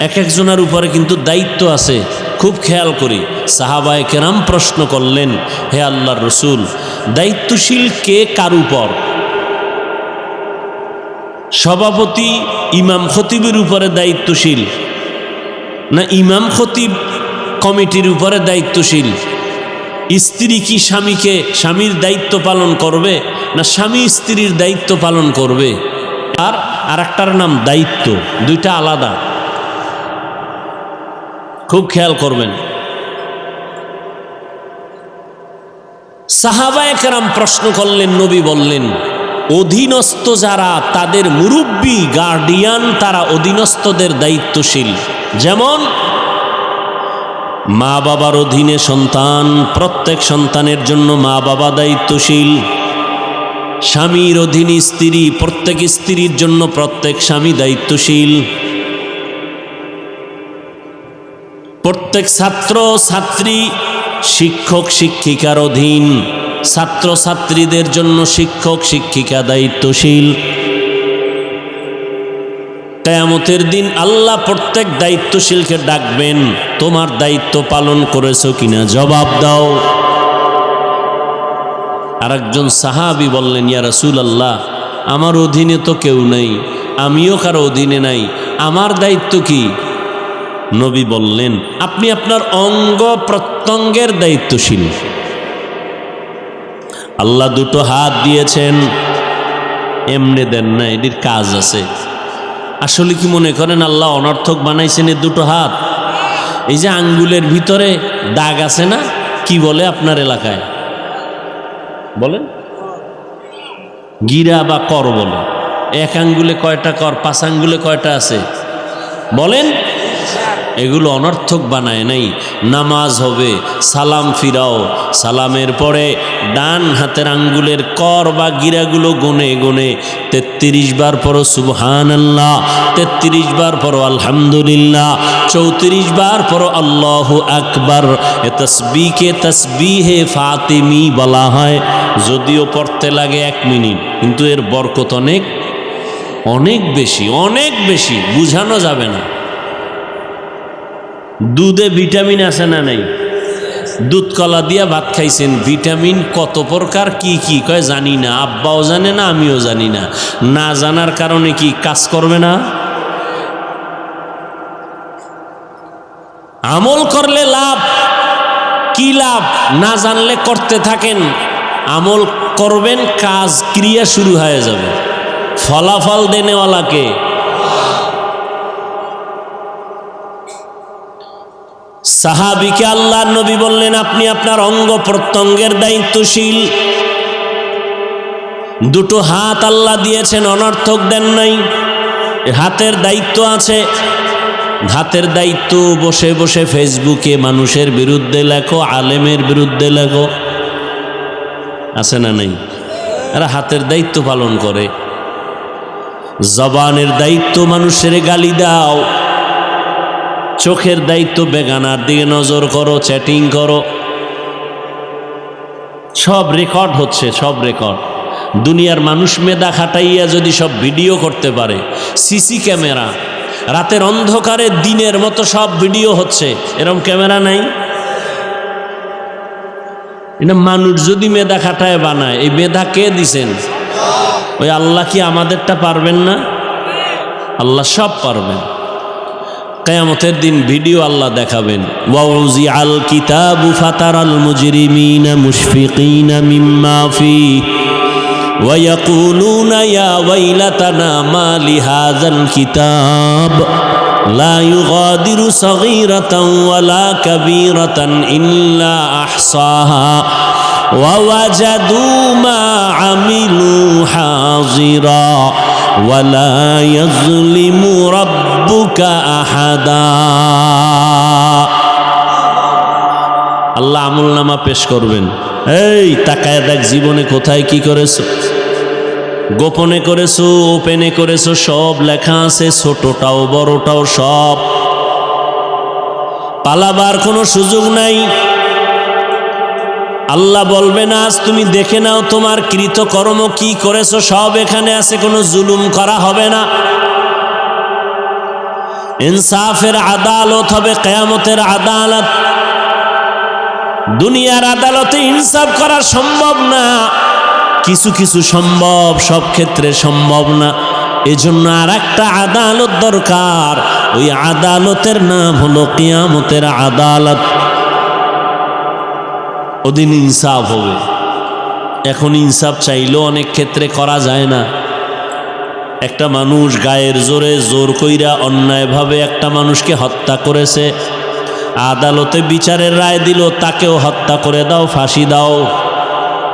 Speaker 1: এক একজনের উপরে কিন্তু দায়িত্ব আছে, খুব খেয়াল করি। সাহাবায়ে কেরাম প্রশ্ন করলেন, হে আল্লাহর রসুল, দায়িত্বশীল কে কার উপর? সভাপতি ইমাম খতিবের উপরে দায়িত্বশীল, না ইমাম খতিব কমিটির উপরে দায়িত্বশীল? স্ত্রী কি স্বামীর দায়িত্ব পালন করবে, না স্বামী স্ত্রীর দায়িত্ব পালন করবে? আর একটার নাম দায়িত্ব, দুইটা আলাদা, খুব খেয়াল করবেন। সাহাবায়ে কেরাম প্রশ্ন করলেন, নবী বললেন, অধীনস্থ যারা, তাদের মুরব্বী গার্ডিয়ান, তারা অধীনস্থদের দায়িত্বশীল। যেমন মা বাবার অধীনে সন্তান, প্রত্যেক সন্তানের জন্য মা বাবা দায়িত্বশীল। স্বামীর অধীনে স্ত্রী, প্রত্যেক স্ত্রীর জন্য প্রত্যেক স্বামী দায়িত্বশীল। প্রত্যেক ছাত্র ছাত্রী শিক্ষক শিক্ষিকার অধীন, ছাত্র ছাত্রীদের জন্য শিক্ষক শিক্ষিকা দায়িত্বশীল। কিয়ামতের দিন আল্লাহ প্রত্যেক দায়িত্বশীলকে ডাকবেন, তোমার দায়িত্ব পালন করেছো কিনা জবাব দাও। আরেকজন সাহাবী বললেন, ইয়া রাসূলুল্লাহ, আমার অধীনে তো কেউ নেই, আমিও কারো অধীনে নাই, আমার দায়িত্ব কি? নবী বললেন, আপনি আপনার অঙ্গ প্রত্যঙ্গের দায়িত্বশীল। আল্লাহ দুটো হাত দিয়েছেন, এমনি দেন না, এটির কাজ আছে। আসলে কি মনে করেন আল্লাহ অনর্থক বানাইছেন এই দুটো হাত? এই যে আঙ্গুলের ভিতরে দাগ আছে না, কি বলে আপনার এলাকায় বলেন? গিরা বা কর বলে। এক আঙ্গুলে কয়টা কর, 5 আঙ্গুলে কয়টা আছে বলেন? এগুলো অনর্থক বানায় নাই। নামাজ হবে, সালাম ফিরাও, সালামের পরে ডান হাতের আঙ্গুলের কর বা গিরাগুলো গুনে গুনে 33 বার পড়ো সুবহানাল্লাহ, 33 বার পড়ো আলহামদুলিল্লাহ, 34 বার পড়ো আল্লাহু আকবার। এ তাসবিহকে তাসবিহে ফাতিমি বলা হয়। যদিও পড়তে লাগে 1 মিনিট, কিন্তু এর বরকত অনেক অনেক বেশি, অনেক বেশি, বুঝানো যাবে না। দুধে ভিটামিন আছে না নাই? দুধ কলা দিয়া ভাত খাইছেন, ভিটামিন কত প্রকার কি কি কয় জানি না, আব্বাও জানে না, আমিও জানি না। না জানার কারণে কি কাজ করবে না? আমল করলে লাভ কি লাভ? না জানলে করতে থাকেন, আমল করবেন, কাজ ক্রিয়া শুরু হয়ে যাবে। ফলাফল দেনেওয়ালাকে। সাহাবীকে আল্লাহর নবী বললেন, আপনি আপনার অঙ্গ প্রত্যঙ্গের দায়িত্বশীল। দুটো হাত আল্লাহ দিয়েছেন, অনর্থক দেন নাই। হাতের দায়িত্ব আছে। হাতের দায়িত্ব বসে বসে ফেসবুকে মানুষের বিরুদ্ধে লেখো, আলেমের বিরুদ্ধে লেখো, আছে না নাই? এরা হাতের দায়িত্ব পালন করে। জবানের দায়িত্ব মানুষের গালি দাও। চোখের দায়িত্ব বেগানার দিকে নজর করো, চ্যাটিং করো। সব রেকর্ড হচ্ছে, সব রেকর্ড। দুনিয়ার মানুষ মেধা খাটাইয়া যদি সব ভিডিও করতে পারে, সিসি ক্যামেরা, রাতের অন্ধকারে দিনের মতো সব ভিডিও হচ্ছে, এরকম ক্যামেরা নাই? এটা মানুষ যদি মেধা খাটায় বানায়, এই মেধা কে দিছেন? ওই আল্লাহ কি আমাদেরটা পারবেন না? আল্লাহ সব পারবেন। কিয়ামতের দিন ভিডিও আল্লাহ দেখাবেন। ওয়াউজি আল কিতাবু ফাতারাল মুজরিমিনা মুশফিকিনা মিম্মা ফিহি ওয়া ইয়াকুলুনা ইয়া ওয়াইলাতানা মা লিহাযাল কিতাব লা ইউগাদিরু সগীরাতান ওয়ালা কাবীরাতান ইল্লা আহসাহা ওয়া ওয়াজাদু মা আমিলু হাযিরা ওয়ালা ইয়াযলিমু রাব্বুকা আহাদা। আল্লাহ আমলনামা পেশ করবেন। এই তাকায় দেখ, জীবনে কোথায় কি করেছো, গোপনে করেছো, ওপেনে করেছো, সব লেখা আছে, ছোটটাও বড়টাও সব। পালাবার কোনো সুযোগ নাই। আল্লাহ বলবেন, আজ তুমি দেখে নাও তোমার কৃতকর্ম কি করেছো, সব এখানে আছে, কোনো জুলুম করা হবে না। ইনসাফের আদালত হবে, কিয়ামতের আদালত। দুনিয়ার আদালতে ইনসাফ করা সম্ভব না, কিছু কিছু সম্ভব, সব ক্ষেত্রে সম্ভব না। এজন্য আর একটা আদালত দরকার। ওই আদালতের নাম হলো কিয়ামতের আদালত। ওদিন ইনসাফ হবে। এখন ইনসাফ চাইলেও অনেক ক্ষেত্রে করা যায় না। একটা মানুষ গায়ের জোরে জোর কইরা অন্যায়ভাবে একটা মানুষকে হত্যা করেছে, আদালতে বিচারের রায় দিল তাকেও হত্যা করে দাও, ফাঁসি দাও।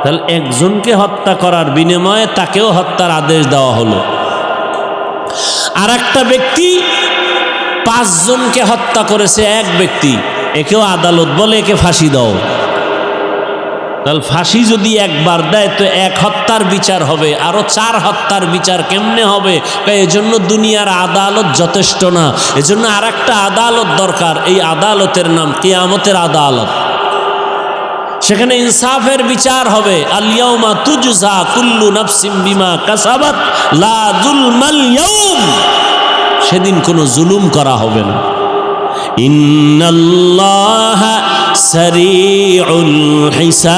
Speaker 1: তাহলে একজনকে হত্যা করার বিনিময়ে তাকেও হত্যার আদেশ দেওয়া হলো। আর একটা ব্যক্তি 5 জনকে হত্যা করেছে, এক ব্যক্তি, একেও আদালত বলে একে ফাঁসি দাও। তাহলে ফাঁসি যদি একবার দেয় তো 1 হত্যার বিচার হবে, আরো 4 হত্যার বিচার কেমনে হবে? এজন্য দুনিয়ার আদালত যথেষ্ট না, এজন্য আর একটা আদালত দরকার। এই আদালতের নাম কিয়ামতের আদালত। সেখানে ইনসাফের বিচার হবে। আল ইয়াউমা তুজজা কুল্লু নাফসিন বিমা কাসাবাত লা যুলমাল ইয়াউম। সেদিন কোনো জুলুম করা হবে না। ইন্নাল্লাহা সারিউল হিসাব,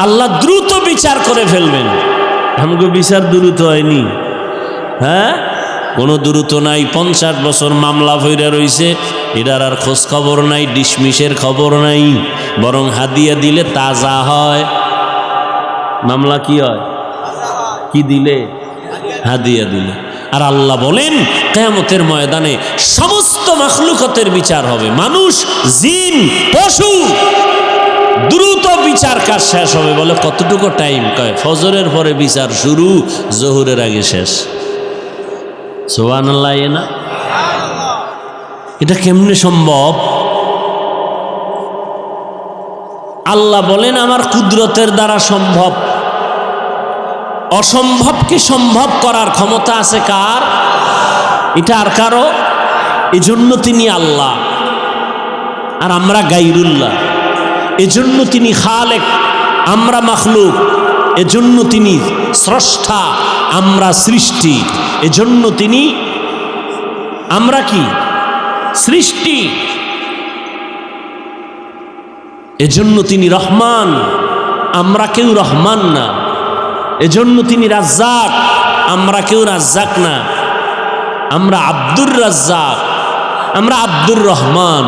Speaker 1: আল্লাহ দ্রুত বিচার করে ফেলবেন। আমাকে বিচার দ্রুত হয়নি, হ্যাঁ কোনো দ্রুত নাই। 50 বছর মামলা ফইরা রইছে, এটার আর খোঁজ খবর নাই, ডিসমিসের খবর নাই, বরং হাদিয়া দিলে তাজা হয়। মামলা কি হয়? কি দিলে? হাদিয়া দিলে। আর আল্লাহ বলেন কিয়ামতের ময়দানে সমস্ত মাখলুকাতের বিচার হবে, মানুষ, জিন, পশু, দ্রুত বিচার কাজ শেষ হবে। বলে কতটুকু টাইম? কয় ফজরের পরে বিচার শুরু, জোহরের আগে শেষ। সুবহানাল্লাহ। না এটা কেমনে সম্ভব? আল্লাহ বলেন আমার কুদরতের দ্বারা সম্ভব। অসম্ভবকে সম্ভব করার ক্ষমতা আছে কার? এটা আর কারো। এজন্য তিনি আল্লাহ আর আমরা গায়রুল্লাহ। এজন্য তিনি খালেক, আমরা মাখলুক। এজন্য তিনি স্রষ্টা, আমরা সৃষ্টি। এজন্য তিনি, আমরা কি? সৃষ্টি। এজন্য তিনি রহমান, আমরা কেউ রহমান না। এজন্য তিনি রাজ্জাক, আমরা কেউ রাজ্জাক না। আমরা আব্দুর রাজ্জাক, আমরা আব্দুর রহমান।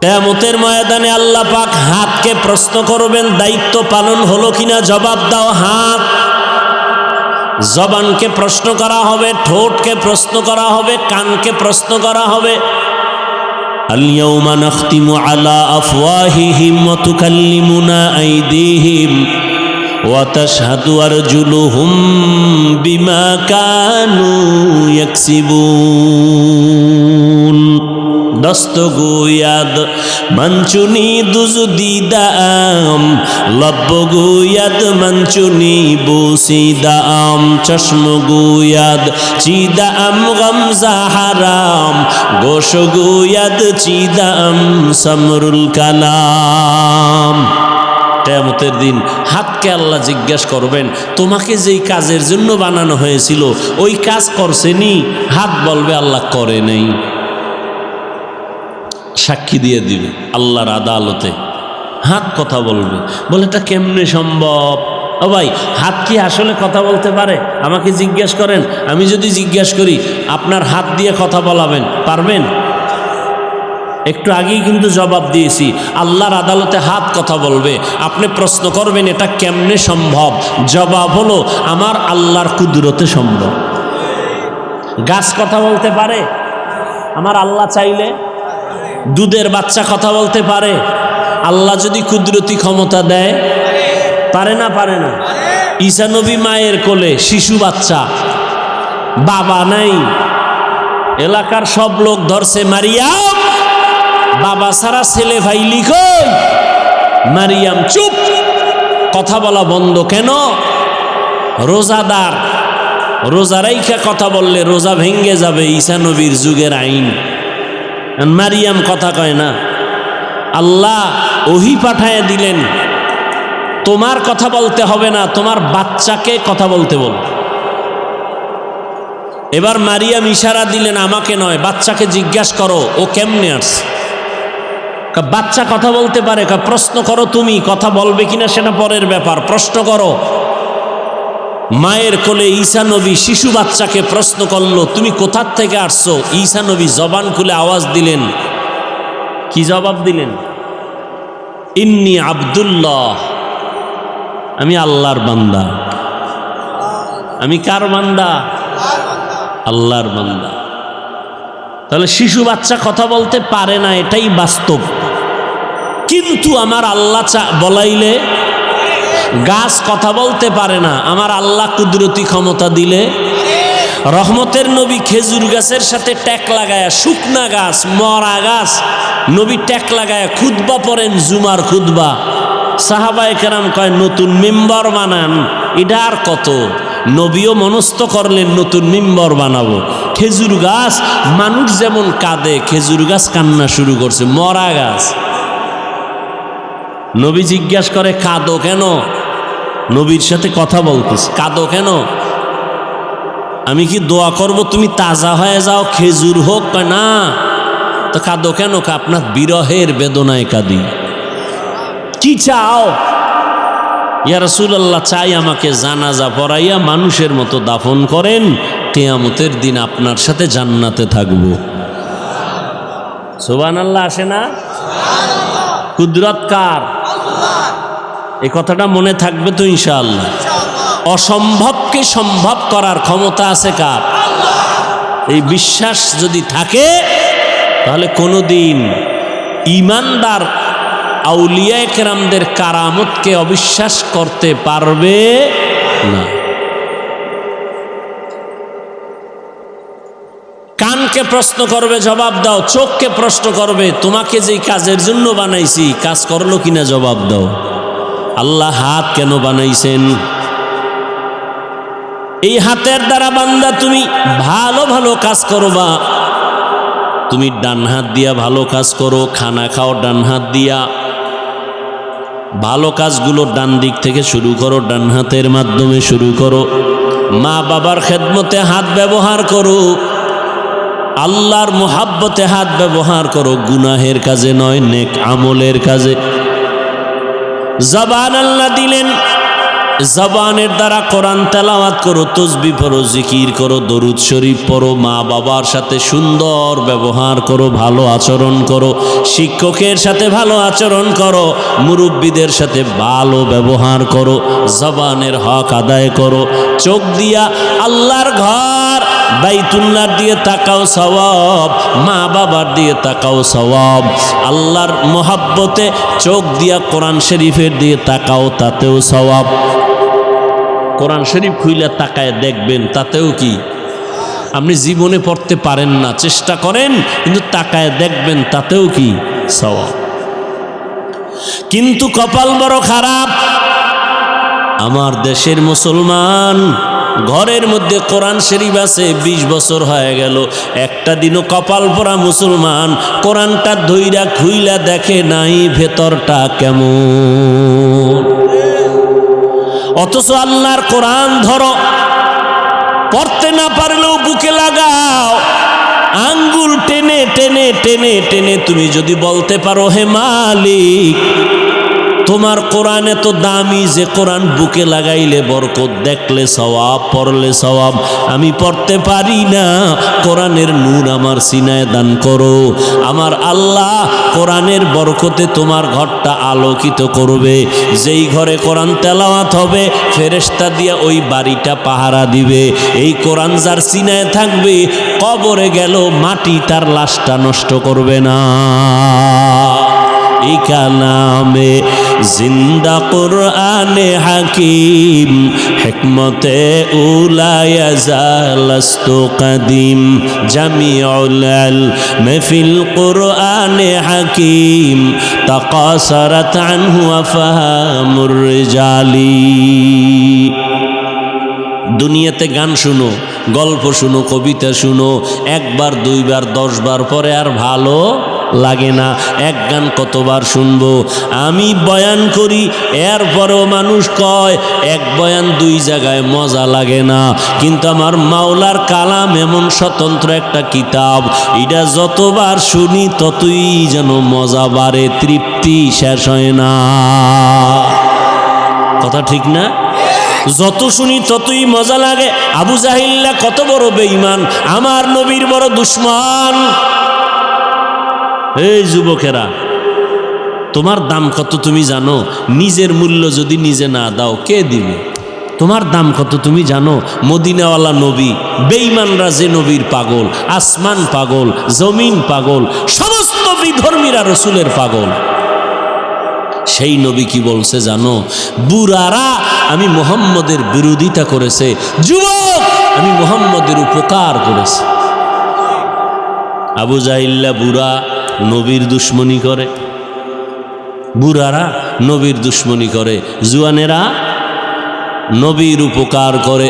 Speaker 1: কিয়ামতের ময়দানে আল্লাহ পাক হাতকে প্রশ্ন করবেন, দায়িত্ব পালন হলো কিনা জবাব দাও। হাত, জবানকে প্রশ্ন করা হবে, ঠোঁটকে প্রশ্ন করা হবে, কানকে প্রশ্ন করা হবে। আল-ইয়াওমা নাখতিমু আলা আফওয়াহিহিম ওয়া তুকাল্লিমুনা আইদিহিম ওয়া তাশহাদু আরজুলুহুম বিমা কানু ইয়াকসিবুন। দস্তগোয়াদ মঞ্চুনি দুজুদিদাম, লব্বগোয়াদ মঞ্চুনি বুসিদাম, চশমগোয়াদ চিদাম গমজা হারাম, গোশগোয়াদ চিদাম সমরুল কালাম। কিয়ামতের দিন হাতকে আল্লাহ জিজ্ঞাসা করবেন, তোমাকে যেই কাজের জন্য বানানো হয়েছিল ওই কাজ করছেনি? হাত বলবে আল্লাহ করে নাই। সাক্ষী দিয়ে দিবে আল্লাহর আদালতে। হাত কথা বলবে। বলে এটা কেমনে সম্ভব? ও ভাই, হাত কি আসলে কথা বলতে পারে? আমাকে জিজ্ঞেস করেন, আমি যদি জিজ্ঞেস করি আপনার হাত দিয়ে কথা বলাবেন, পারবেন? একটু আগেই কিন্তু জবাব দিয়েছি, আল্লাহর আদালতে হাত কথা বলবে। আপনি প্রশ্ন করবেন এটা কেমনে সম্ভব? জবাব হলো আমার আল্লাহর কুদরতে সম্ভব। গাছ কথা বলতে পারে আমার আল্লাহ চাইলে? দুধের বাচ্চা কথা বলতে পারে আল্লাহ যদি কুদরতি ক্ষমতা দেয়? পারে না? পারে না? ঈসা নবী মায়ের কোলে শিশু বাচ্চা, বাবা নাই, এলাকার সব লোক ধরছে মারিয়াম, বাবা সারা ছেলে ভাই লিখই। মারিয়াম চুপ, কথা বলা বন্ধ। কেন? রোজাদার, রোজা রাইখা কথা বললে রোজা ভেঙ্গে যাবে, ঈসা নবীর যুগের আইন। মারিয়াম কথা কয় না। আল্লাহ ওহী পাঠায় দিলেন, তোমার কথা বলতে হবে না, তোমার বাচ্চাকে কথা বলতে বল। এবার মারিয়াম ইশারা দিলেন, আমাকে নয়, বাচ্চাকে জিজ্ঞাসা করো ও কেমনে আসছে। বাচ্চা কথা বলতে পারে? প্রশ্ন করো, তুমি কথা বলবে কিনা সেটা পরের ব্যাপার, প্রশ্ন করো। মায়ের কোলে ঈসা নবী শিশু বাচ্চাকে প্রশ্ন করলো, তুমি কোথার থেকে আসছো? ঈসা নবী জবান খুলে আওয়াজ দিলেন। কি জবাব দিলেন? ইন্নী আব্দুল্লাহ, আমি আল্লাহর বান্দা। আমি কার বান্দা? আল্লাহর বান্দা। তাহলে শিশু বাচ্চা কথা বলতে পারে না, এটাই বাস্তব। কিন্তু আমার আল্লাহ বলাইলে, গাছ কথা বলতে পারে না, আমার আল্লাহ কুদরতি ক্ষমতা দিলে। রহমতের নবী খেজুর গাছের সাথে ট্যাক লাগায়া, শুকনা গাছ, মরা গাছ, নবী ট্যাক লাগায়া খুতবা পড়েন, জুমার খুতবা। সাহাবায়ে কেরাম কয় নতুন মিম্বর বানান। এটা আর কত? নবীও মনস্থ করলেন নতুন মিম্বর বানাবো। খেজুর গাছ, মানুষ যেমন কাঁদে খেজুর গাছ কান্না শুরু করছে। মরা গাছ, নবী জিজ্ঞাসা করে কাঁদো কেন? নবীর সাথে কথা বলতেছে, কাঁদো কেন? আমি কি দোয়া করব তুমি তাজা হয়ে যাও, খেজুর হোক? না। তো কাঁদো কেন? আপনার বিরহের বেদনায় কাঁদি। কি চাও? ইয়া রাসূলুল্লাহ, চাই আমাকে জানাজা পড়াইয়া মানুষের মতো দাফন করেন, কিয়ামতের দিন আপনার সাথে জান্নাতে থাকব। সুবহানাল্লাহ আসে না? কুদরত কার? এই কথাটা মনে থাকবে তো ইনশাআল্লাহ। অসম্ভবকে সম্ভব করার ক্ষমতা আছে কার? এই বিশ্বাস যদি থাকে তাহলে কোনোদিন ঈমানদার আউলিয়া কেরামদের কারামতকে অবিশ্বাস করতে পারবে না। কানকে প্রশ্ন করবে, জবাব দাও। চোখকে প্রশ্ন করবে, তোমাকে যেই কাজের জন্য বানাইছি কাজ করলো কিনা জবাব দাও। আল্লাহ হাত কেন বানাইছেন? এই হাতের দ্বারা বান্দা তুমি ভালো ভালো কাজ করবা। তুমি ডান হাত দিয়া ভালো কাজ করো, খানা খাও ডান হাত দিয়া। ভালো কাজগুলো ডান দিক থেকে শুরু করো, ডান হাতের মাধ্যমে শুরু করো। মা বাবার খেদমতে হাত ব্যবহার করো, আল্লাহর মোহাব্বতে হাত ব্যবহার করো, গুনাহের কাজে নয়, নেক আমলের কাজে। জবান আল্লাহ দিলেন, জবানের দ্বারা কোরআন তেলাওয়াত করো, তসবিহ পড়ো, জিকির করো, দরুদ শরীফ পড়ো, মা বাবার সাথে সুন্দর ব্যবহার করো, ভালো আচরণ করো, শিক্ষকের সাথে ভালো আচরণ করো, মুরব্বীদের সাথে ভালো ব্যবহার করো, জবানের হক আদায় করো। চোখ দিয়া আল্লাহর ঘর বাইতুল্লাহর দিয়ে তাকাও, সওয়াব। মা বাবার দিয়ে তাকাও, সওয়াব। আল্লাহর মোহাব্বতে চোখ দিয়া কোরআন শরীফের দিয়ে তাকাও, তাতেও সওয়াব। কোরআন শরীফ খুইলা তাকায় দেখবেন, তাতেও কি? আপনি জীবনে পড়তে পারেন না, চেষ্টা করেন, কিন্তু তাকায় দেখবেন, তাতেও কি? সওয়াব। কিন্তু কপাল বড় খারাপ। আমার দেশের মুসলমান ঘরের মধ্যে কোরআন শরীফ আছে, 20 বছর হয়ে গেল, একটা দিনও কপাল পরা মুসলমান কোরআনটা ধইরা খুইলা দেখে নাই ভেতরটা কেমন। অথচ আল্লাহর কোরআন ধরো, পড়তে না পারলেও বুকে লাগাও, আঙ্গুল টেনে টেনে টেনে টেনে তুমি যদি বলতে পারো, হে মালিক, তোমার কোরআন এত দামি যে কোরআন বুকে লাগাইলে বরকত, দেখলে সওয়াব, পড়লে সওয়াব। আমি পড়তে পারি না, কোরআনের নূর আমার সিনায় দান করো। আমার আল্লাহ কোরআনের বরকতে তোমার ঘরটা আলোকিত করবে। যেই ঘরে কোরআন তেলাওয়াত হবে, ফেরেশতা দিয়া ওই বাড়িটা পাহারা দিবে। এই কোরআন যার সিনায় থাকবে, কবরে গেল মাটি তার লাশটা নষ্ট করবে না। এই কালামে জিন্দা কুরআনে হাকিম, হিকমতে উলায়া জালাস্তু কাদিম, জামিউল ইলম ফিল কুরআনে হাকিম, তাকাসারাত আনহু আফহামুর রিজালি। দুনিয়াতে গান শুনো, গল্প শুনো, কবিতা শুনো, একবার, দুইবার, 10 বার পরে আর ভালো লাগে না। এক গান কতবার শুনবো? আমি বয়ান করি, এরপরেও মানুষ কয় এক বয়ান 2 জায়গায় মজা লাগে না। কিন্তু আমার মাওলার কালাম এমন স্বতন্ত্র একটা কিতাব, এটা যতবার শুনি ততই যেন মজা বাড়ে, তৃপ্তি শেষ হয় না। কথা ঠিক না? যত শুনি ততই মজা লাগে। আবু জাহিল্লা কত বড় বেঈমান, আমার নবীর বড় দুশমন। এই যুবকেরা, তোমার দাম কত তুমি জানো? নিজের মূল্য যদি নিজে না দাও, কে দিবে? তোমার দাম কত তুমি জানো? মদিনাওয়ালা নবী, বেঈমানরা যে নবীর পাগল, আসমান পাগল, জমিন পাগল, সমস্ত বিধর্মীরা রসুলের পাগল। সেই নবী কি বলছে জানো? বুড়ারা আমি মুহাম্মদের বিরোধিতা করেছে, যুবক আমি মুহাম্মদের উপকার করেছি। আবু জাহিল্লা বুড়া নবীর দুশ্মনী করে, বুড়ারা নবীর দুশ্মনী করে, জুয়ানেরা নবীর উপকার করে।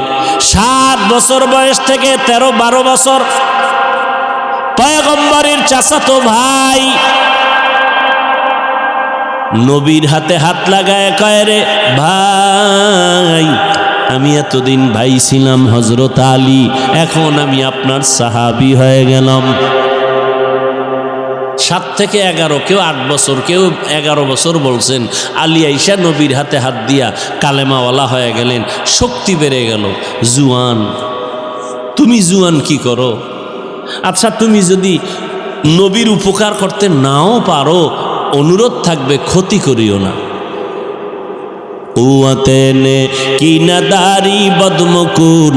Speaker 1: 7 বছর বয়স থেকে 13-12 বছর পয়গম্বরের চাচাতো ভাই নবীর হাতে হাত লাগায় কয়, রে ভাই, আমি এতদিন ভাই ছিলাম হযরত আলী, এখন আমি আপনার সাহাবী হয়ে গেলাম। 7 থেকে 11, কেউ 8 বছর, কেউ 11 বছর বলছেন। আলী আইসা নবীর হাতে হাত দিয়া কালেমাওয়ালা হয়ে গেলেন, শক্তি বেড়ে গেল। জুয়ান, তুমি জুয়ান কি করো? আচ্ছা, তুমি যদি নবীর উপকার করতে নাও পারো, অনুরোধ থাকবে ক্ষতি করিও না। কুয়াতেনে কি নাদারি বদমকুন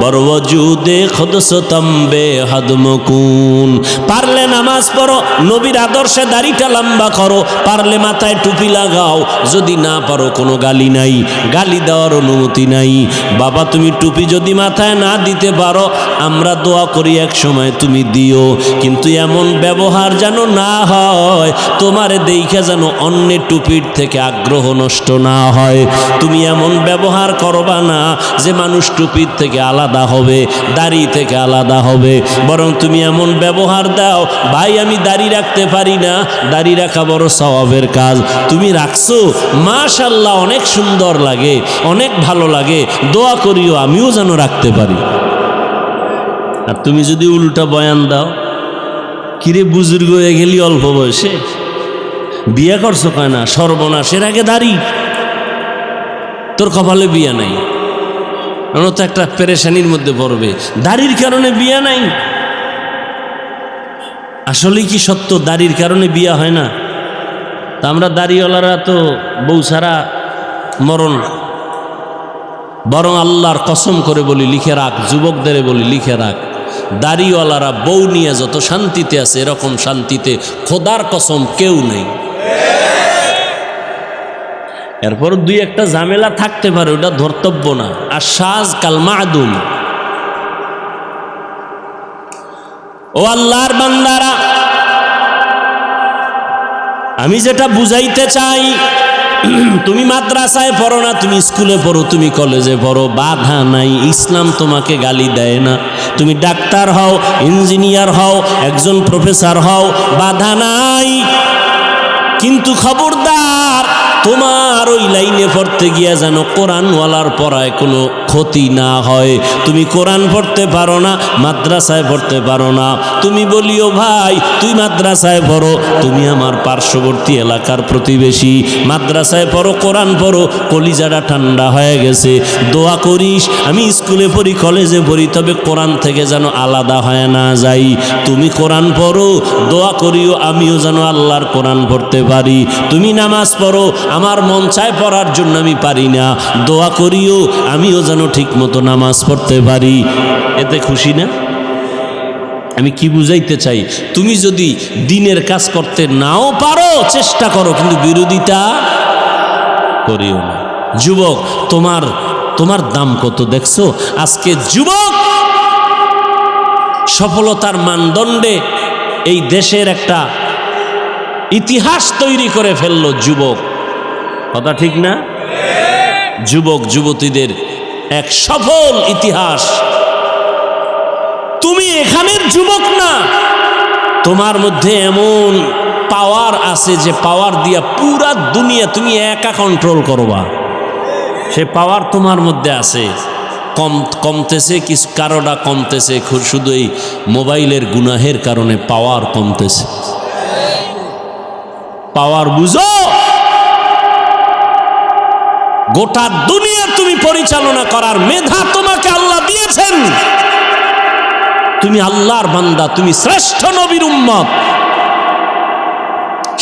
Speaker 1: বরওজুদে খুদসতম্বে হদমকুন। পারলে নামাজ পড়ো, নবীর আদর্শে দাড়িটা লম্বা করো, পারলে মাথায় টুপি লাগাও, যদি না পারো কোনো গালি নাই, গালি দেওয়ার অনুমতি নাই। বাবা, তুমি টুপি যদি মাথায় না দিতে পারো, আমরা দোয়া করি এক সময় তুমি দিও, কিন্তু এমন ব্যবহার যেন না হয়, তোমারে দেইখা যেন অন্যের টুপির থেকে আগ্রহ নষ্ট না হয়। তুমি এমন ব্যবহার করবা না যে মানুষ টুপির থেকে আলাদা হবে, দাড়ি থেকে আলাদা হবে, বরং তুমি এমন ব্যবহার দাও, ভাই আমি দাড়ি রাখতে পারি না, দাড়ি রাখা বড় সওয়াবের কাজ, তুমি রাখছো, মাশাআল্লাহ, অনেক সুন্দর লাগে, অনেক ভালো লাগে, দোয়া করিও আমিও যেন রাখতে পারি। আর তুমি যদি উল্টা বয়ান দাও, কিরে বুজুর্গ হয়ে গেলি অল্প বয়সে, বিয়ে করছো কয় না, সর্বনাশের আগে দাড়ি, তোর কপালে বিয়া নাই, তো একটা পেরেশানির মধ্যে পড়বে, দাড়ির কারণে বিয়া নাই। আসলে কি সত্য দাড়ির কারণে বিয়া হয় না? তা আমরা দাড়িওয়ালারা তো বউ ছাড়া মরণ। বরং আল্লাহর কসম করে বলি, লিখে রাখ, যুবকদের বলি লিখে রাখ, দাড়িওয়ালারা বউ নিয়ে যত শান্তিতে আছে, এরকম শান্তিতে খোদার কসম কেউ নেই। এরপর 2-1টা ঝামেলা থাকতে পারে, ওটা ধর্তব্য না। আর সাজ কাল মাদুম। ও আল্লাহর বান্দারা, আমি যেটা বুঝাইতে চাই, তুমি মাদ্রাসায় পড়ো না, তুমি স্কুলে পড়ো, তুমি কলেজে পড়ো, বাধা নাই, ইসলাম তোমাকে গালি দেয় না। তুমি ডাক্তার হও, ইঞ্জিনিয়ার হও, একজন প্রফেসর হও, বাধা নাই। কিন্তু খবরদার, তোমার ওই লাইনে পড়তে গিয়া যেন কোরআনওয়ালার পড়ায় কোনো ক্ষতি না হয়। তুমি কোরআন পড়তে পারো না, মাদ্রাসায় পড়তে পারো না, তুমি বলিও ভাই তুই মাদ্রাসায় পড়ো, তুমি আমার পার্শ্ববর্তী এলাকার প্রতিবেশী, মাদ্রাসায় পড়ো, কোরআন পড়ো, কলিজাটা ঠান্ডা হয়ে গেছে, দোয়া করিস আমি স্কুলে পড়ি, কলেজে পড়ি, তবে কোরআন থেকে যেন আলাদা হয় না যাই। তুমি কোরআন পড়ো, দোয়া করিও আমিও যেন আল্লাহর কোরআন পড়তে পারি। তুমি নামাজ পড়ো, আমার মন চায় পড়ার জন্য আমি পারি না, দোয়া করিও আমিও যেন ঠিক মতো নামাজ পড়তে পারি। এতে খুশি না? আমি কি বুঝাইতে চাই, তুমি যদি দিনের কাজ করতে নাও পারো, চেষ্টা করো, কিন্তু বিরোধিতা করিও না। যুবক, তোমার দাম কত দেখছো? আজকে যুবক সফলতার মানদণ্ডে এই দেশের একটা ইতিহাস তৈরি করে ফেললো যুবক, কথা ঠিক না? যুবক যুবতীদের এক সফল ইতিহাস। তুমি এখানের যুবক না, তোমার মধ্যে এমন পাওয়ার আছে যে পাওয়ার দিয়া পুরা দুনিয়া তুমি একা কন্ট্রোল করবা, সে পাওয়ার তোমার মধ্যে আছে। কমতেছে কিছু, কারোটা কমতেছে শুধু এই মোবাইলের গুনাহের কারণে পাওয়ার কমতেছে। পাওয়ার বুঝো, গোটা দুনিয়া তুমি পরিচালনা করার মেধা তোমাকে আল্লাহ দিয়েছেন। তুমি আল্লাহর বান্দা, তুমি শ্রেষ্ঠ নবীর উম্মত,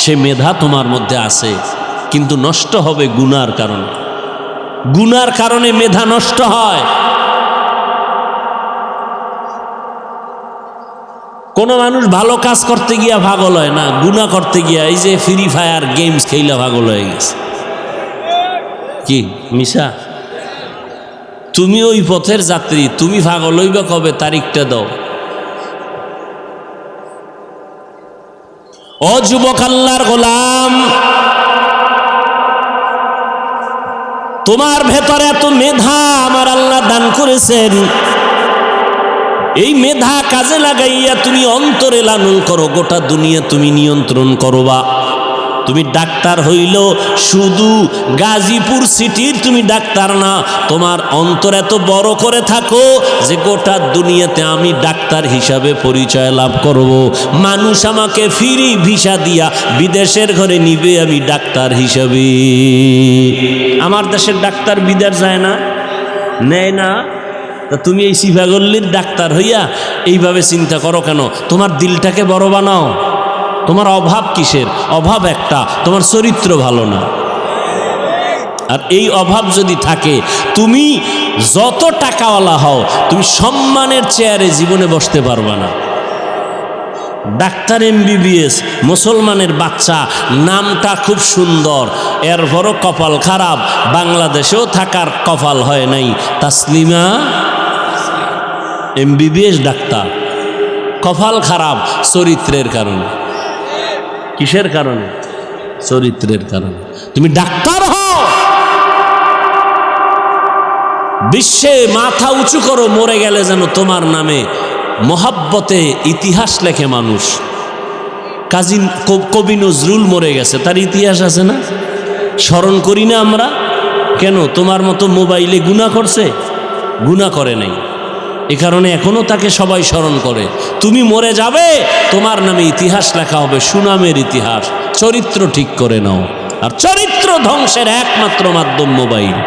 Speaker 1: সে মেধা তোমার মধ্যে আছে, কিন্তু নষ্ট হবে গুনার কারণে। গুনার কারণে মেধা নষ্ট হয়। কোন মানুষ ভালো কাজ করতে গিয়া পাগল হয় না, গুনাহ করতে গিয়া, এই যে ফ্রি ফায়ার গেমস খেলা পাগল হয়ে গেছে। কি মিশা? তুমি ওই পথের যাত্রী, তুমি পাগল হইবা কবে? তারিখটা দাও। ও যুবক আল্লাহর গোলাম, তোমার ভেতরে এত মেধা আমার আল্লাহ দান করেছেন, এই মেধা কাজে লাগাইয়া তুমি অন্তরে লালন করো, গোটা দুনিয়া তুমি নিয়ন্ত্রণ করবা। তুমি ডাক্তার হইল শুধু গাজীপুর সিটির তুমি ডাক্তার না, তোমার অন্তর এত বড় করে থাকো যে গোটা দুনিয়াতে আমি ডাক্তার হিসাবে পরিচয় লাভ করব। মানুষ আমাকে ফ্রি ভিসা দিয়া বিদেশের ঘরে নিবে আমি ডাক্তার হিসাবে। আমার দেশের ডাক্তার বিদেশ যায় না, নেয় না। তা তুমি এই সিফাগল্লির ডাক্তার হইয়া এইভাবে চিন্তা করো কেন? তোমার দিলটাকে বড় বানাও। তোমার অভাব কিসের? অভাব একটা, তোমার চরিত্র ভালো না। আর এই অভাব যদি থাকে, তুমি যত টাকাওয়ালা হও, তুমি সম্মানের চেয়ারে জীবনে বসতে পারবা না। ডাক্তার MBBS, মুসলমানের বাচ্চা, নামটা খুব সুন্দর, এরপরও কপাল খারাপ। বাংলাদেশেও থাকার কপাল হয় নাই। তাসলিমা MBBS ডাক্তার, কপাল খারাপ চরিত্রের কারণে। কিসের কারণে? চরিত্রের কারণে। তুমি ডাক্তার হও, বিশ্বে মাথা উঁচু করো, মরে গেলে যেন তোমার নামে মহাব্বতে ইতিহাস লেখে মানুষ। কাজী কবি নজরুল মরে গেছে, তার ইতিহাস আছে না? স্মরণ করি না আমরা কেন? তোমার মতো মোবাইলে গুনাহ করছে? গুনাহ করে নাই, এ কারণে এখনো তাকে সবাই স্মরণ করে। তুমি মরে যাবে, তোমার নামে ইতিহাস লেখা হবে, সুনামের ইতিহাস। চরিত্র ঠিক করে নাও। আর চরিত্র ধ্বংসের একমাত্র মাধ্যম মোবাইল।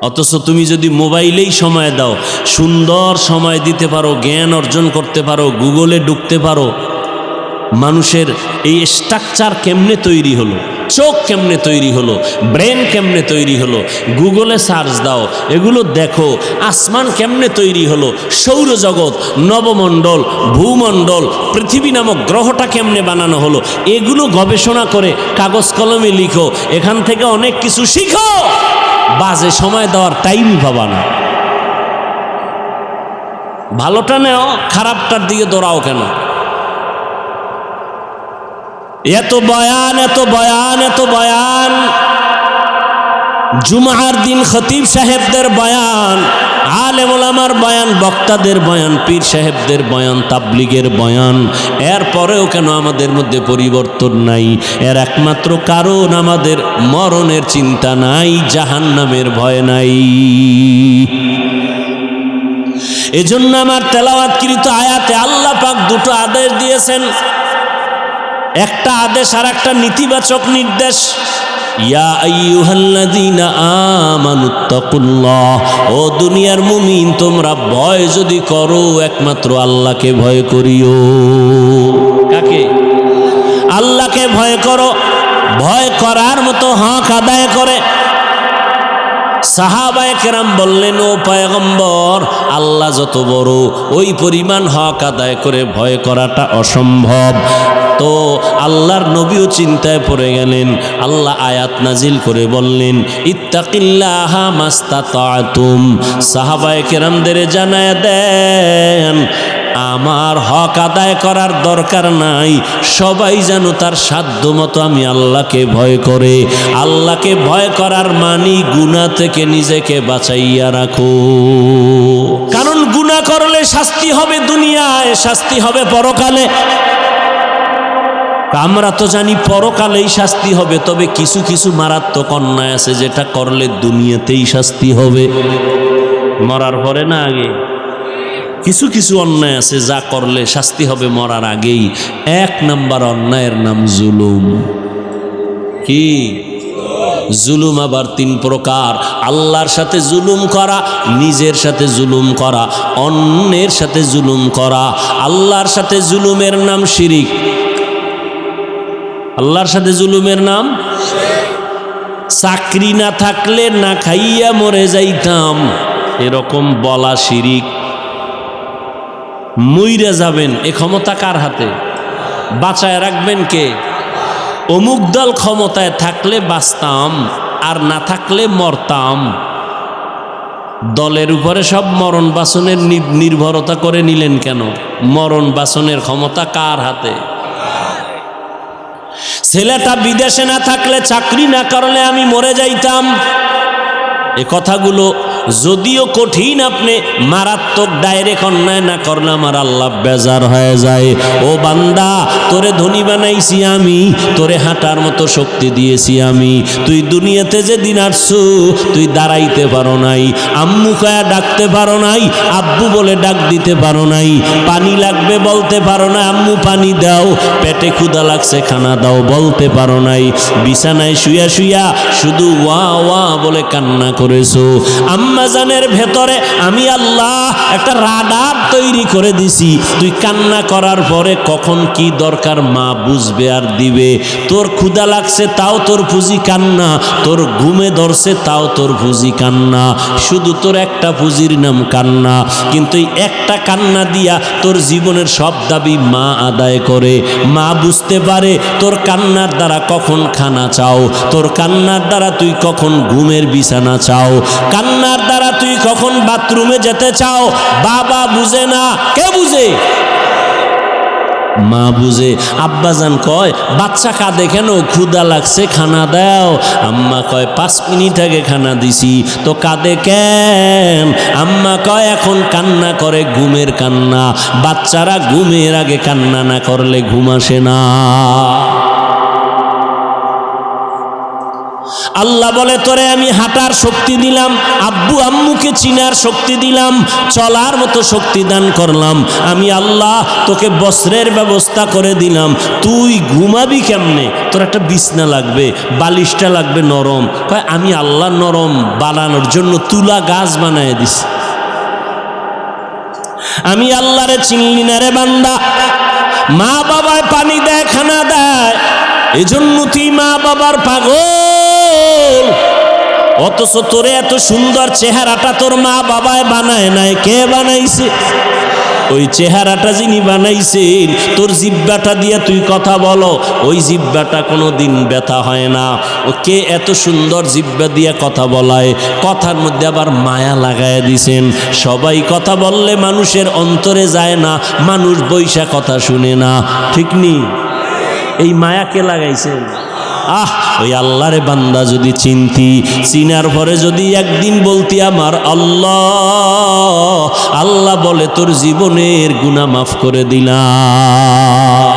Speaker 1: অথচ তুমি যদি মোবাইলেই সময় দাও, সুন্দর সময় দিতে পারো, জ্ঞান অর্জন করতে পারো, গুগলে ঢুকতে পারো, মানুষের এই স্ট্রাকচার কেমনে তৈরি হলো, চোখ কেমনে তৈরি হলো, ব্রেন কেমনে তৈরি হলো, গুগলে সার্চ দাও, এগুলো দেখো। আসমান কেমনে তৈরি হলো, সৌরজগৎ, নবমণ্ডল, ভূমণ্ডল, পৃথিবী নামক গ্রহটা কেমনে বানানো হলো, এগুলো গবেষণা করে কাগজ কলমে লিখো। এখান থেকে অনেক কিছু শিখো। বাজে সময় দেওয়ার টাইমই পাবা না। ভালোটা নেও, খারাপটার দিকে দৌড়াও কেন? এত বয়ান, এত বয়ান, এত বয়ান, জুমার দিন খতিব সাহেবদের বয়ান, আলেম ওলামার বয়ান, বক্তাদের বয়ান, পীর সাহেবদের বয়ান, তাবলিগের বয়ান, এরপরেও কেন আমাদের মধ্যে পরিবর্তন নাই? এর একমাত্র কারণ আমাদের মরণের চিন্তা নাই, জাহান্নামের ভয় নাই। এজন্য আমার তেলাওয়াতকৃত আয়াতে আল্লাহ পাক দুটো আদেশ দিয়েছেন। একটা আদেশ আর একটা নেতিবাচক নির্দেশ। ইয়া আইয়ুহাল্লাযীনা আমানুত্তাকুল্লাহ, ও দুনিয়ার মুমিন, তোমরা ভয় যদি করো একমাত্র আল্লাহকে ভয় করিও। কাকে? আল্লাহকে ভয় করো। ভয় করার মতো হক আদায় করে। সাহাবায়ে কেরাম বললেন, ও পয়গম্বর, আল্লাহ যত বড়, ওই পরিমাণ হক আদায় করে ভয় করাটা অসম্ভব। তো আল্লাহর নবীও চিন্তায় পড়ে গেলেন। আল্লাহ আয়াত নাজিল করে বললেন, ইত্তাকিল্লাহা মাস্তাতাতুম। সাহাবায়ে কেরামদের জানায়া দেন, আমার হক আদায় করার দরকার নাই, সবাই যেন তার সাধ্য মতো আমি আল্লাহকে ভয় করে। আল্লাহকে ভয় করার মানি গুনাহ থেকে নিজেকে বাঁচাইয়া রাখো। কারণ গুনাহ করলে শাস্তি হবে দুনিয়ায়, শাস্তি হবে পরকালে। আমরা তো জানি পরকালেই শাস্তি হবে, তবে কিছু কিছু মারাত্মক অন্যায় আছে যেটা করলে দুনিয়াতেই শাস্তি হবে। মরার পরে না আগে? কিছু কিছু অন্যায় আছে যা করলে শাস্তি হবে মরার আগেই। এক নাম্বার অন্যায়ের নাম জুলুম। কি জুলুম? আবার তিন প্রকার। আল্লাহর সাথে জুলুম করা, নিজের সাথে জুলুম করা, অন্যের সাথে জুলুম করা। আল্লাহর সাথে জুলুমের নাম শিরিক। আল্লাহর সাথে জুলুমের নাম চাকরি না থাকলে না খাইয়া মরে যাইতাম, এরকম বলা শিরিক। মইরা যাবেন, এ ক্ষমতা কার হাতে? বাঁচায় রাখবেন কে? অমুক দল ক্ষমতায় থাকলে বাঁচতাম, আর না থাকলে মরতাম। দলের উপরে সব মরণ বাসনের নির্ভরতা করে নিলেন কেন? মরণ বাসনের ক্ষমতা কার হাতে? ছেলেটা বিদেশে না থাকলে, চাকরি না করলে আমি মরে যাইতাম, এ কথাগুলো যদিও কঠিন, আপনি মারাত্মক ডাইরেক্ট অন্যায় না করলে আমার আল্লাহ বেজার হয়ে যায়। ও বান্দা, তোরে ধনী বানাইছি আমি, তোরে হাঁটার মতো শক্তি দিয়েছি আমি। তুই দুনিয়াতে যে দিন আসছু, তুই দাঁড়াইতে পারো নাই, আম্মু কয়া ডাকতে পারো নাই, আব্বু বলে ডাক দিতে পারো নাই, পানি লাগবে বলতে পারো না, আম্মু পানি দাও, পেটে ক্ষুধা লাগছে খানা দাও বলতে পারো নাই, বিছানায় শুয়া শুয়া শুধু ওয়া ওয়া বলে কান্না করেছো। আম্মাজানের ভেতরে আমি আল্লাহ একটা রাডার তৈরি করে দিছি, তুই কান্না করার পরে কখন কি দরকার মা বুঝবে আর দিবে। তোর ক্ষুধা লাগছে তাও তোর পুঁজি কান্না, তোর ঘুমে ধরছে তাও তোর পুঁজি কান্না, শুধু তোর একটা পুঁজির নাম কান্না। কিন্তু এই একটা কান্না দিয়া তোর জীবনের সব দাবি মা আদায় করে। মা বুঝতে পারে তোর কান্নার দ্বারা কখন খানা চাও, তোর কান্নার দ্বারা তুই কখন ঘুমের বিছানা চাও, কান্নার দ্বারা তুই কখন বাথরুমে যেতে চাও। বাবা বুঝে না, কে বুঝে? মা বুঝে। আব্বাজান কয় বাচ্চা কাঁদে কেন? ক্ষুধা লাগছে খানা দাও। আম্মা কয় 5 মিনিট আগে খানা দিছি, তো কাঁদে কেন? আম্মা কয় এখন কান্না করে ঘুমের কান্না। বাচ্চারা ঘুমের আগে কান্না না করলে ঘুম আসে না। আল্লাহ বলে তোরে আমি হাঁটার শক্তি দিলাম, আব্বু আম্মুকে চিনার শক্তি দিলাম, চলার মতো শক্তি দান করলাম। আমি আল্লাহ তোকে বস্ত্রের ব্যবস্থা করে দিলাম। তুই ঘুমাবি কেমনে? তোর একটা বিছনা লাগবে, বালিশটা লাগবে নরম। কয় আমি আল্লাহ নরম বানানোর জন্য তুলা গাছ বানায় দিছি। আমি আল্লাহরে চিনলি না রে বান্দা। মা বাবায় পানি দেয়, খানা দেয়, এজন্য তুই মা বাবার পাগল। অথচ তোরে এত সুন্দর চেহারাটা তোর মা বাবায় বানায় নাই, কে বানাইছে? ওই চেহারাটা যিনি বানাইছেন, তোর জিব্বাটা দিয়ে তুই কথা বলো, ওই জিব্বাটা কোনো দিন ব্যথা হয় না। ও কে এত সুন্দর জিব্বা দিয়ে কথা বলায়, কথার মধ্যে আবার মায়া লাগায় দিছেন। সবাই কথা বললে মানুষের অন্তরে যায় না, মানুষ বৈশা কথা শুনে না, ঠিক নি? এই মায়া কে লাগাইছেন? ওই আল্লাহরে বান্দা যদি চিনতি, চিনার পরে যদি একদিন বলতি আমার আল্লাহ, আল্লাহ বলে তোর জীবনের গুনাহ মাফ করে দিলাম।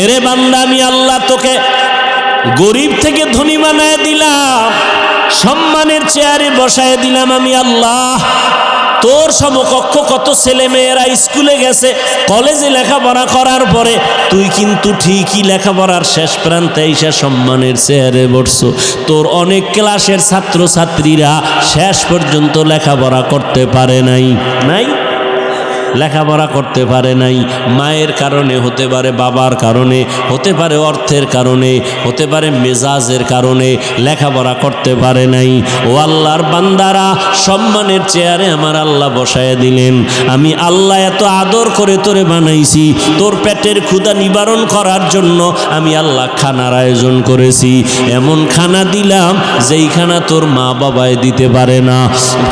Speaker 1: এরে বান্দা, আমি আল্লাহ তোকে গরিব থেকে ধনী বানায় দিলাম, সম্মানের চেয়ারে বসায় দিলাম। আমি আল্লাহ তোর সমকক্ষ কত ছেলে মেয়েরা স্কুলে গেছে, কলেজে লেখাপড়া করার পরে তুই কিন্তু ঠিকই লেখাপড়ার শেষ প্রান্তে এসে সম্মানের চেয়ারে বসছো। তোর অনেক ক্লাসের ছাত্র ছাত্রীরা শেষ পর্যন্ত লেখাপড়া করতে পারে নাই, লেখাপড়া করতে পারে নাই। মায়ের কারণে হতে পারে, বাবার কারণে হতে পারে, অর্থের কারণে হতে পারে, মেজাজের কারণে লেখাপড়া করতে পারে নাই। ও আল্লাহর বান্দারা, সম্মানের চেয়ারে আমার আল্লাহ বসায় দিলেন। আমি আল্লাহ এত আদর করে তোরে বানাইছি, তোর পেটের ক্ষুধা নিবারণ করার জন্য আমি আল্লাহ খানার আয়োজন করেছি। এমন খানা দিলাম যেই খানা তোর মা বাবায় দিতে পারে না।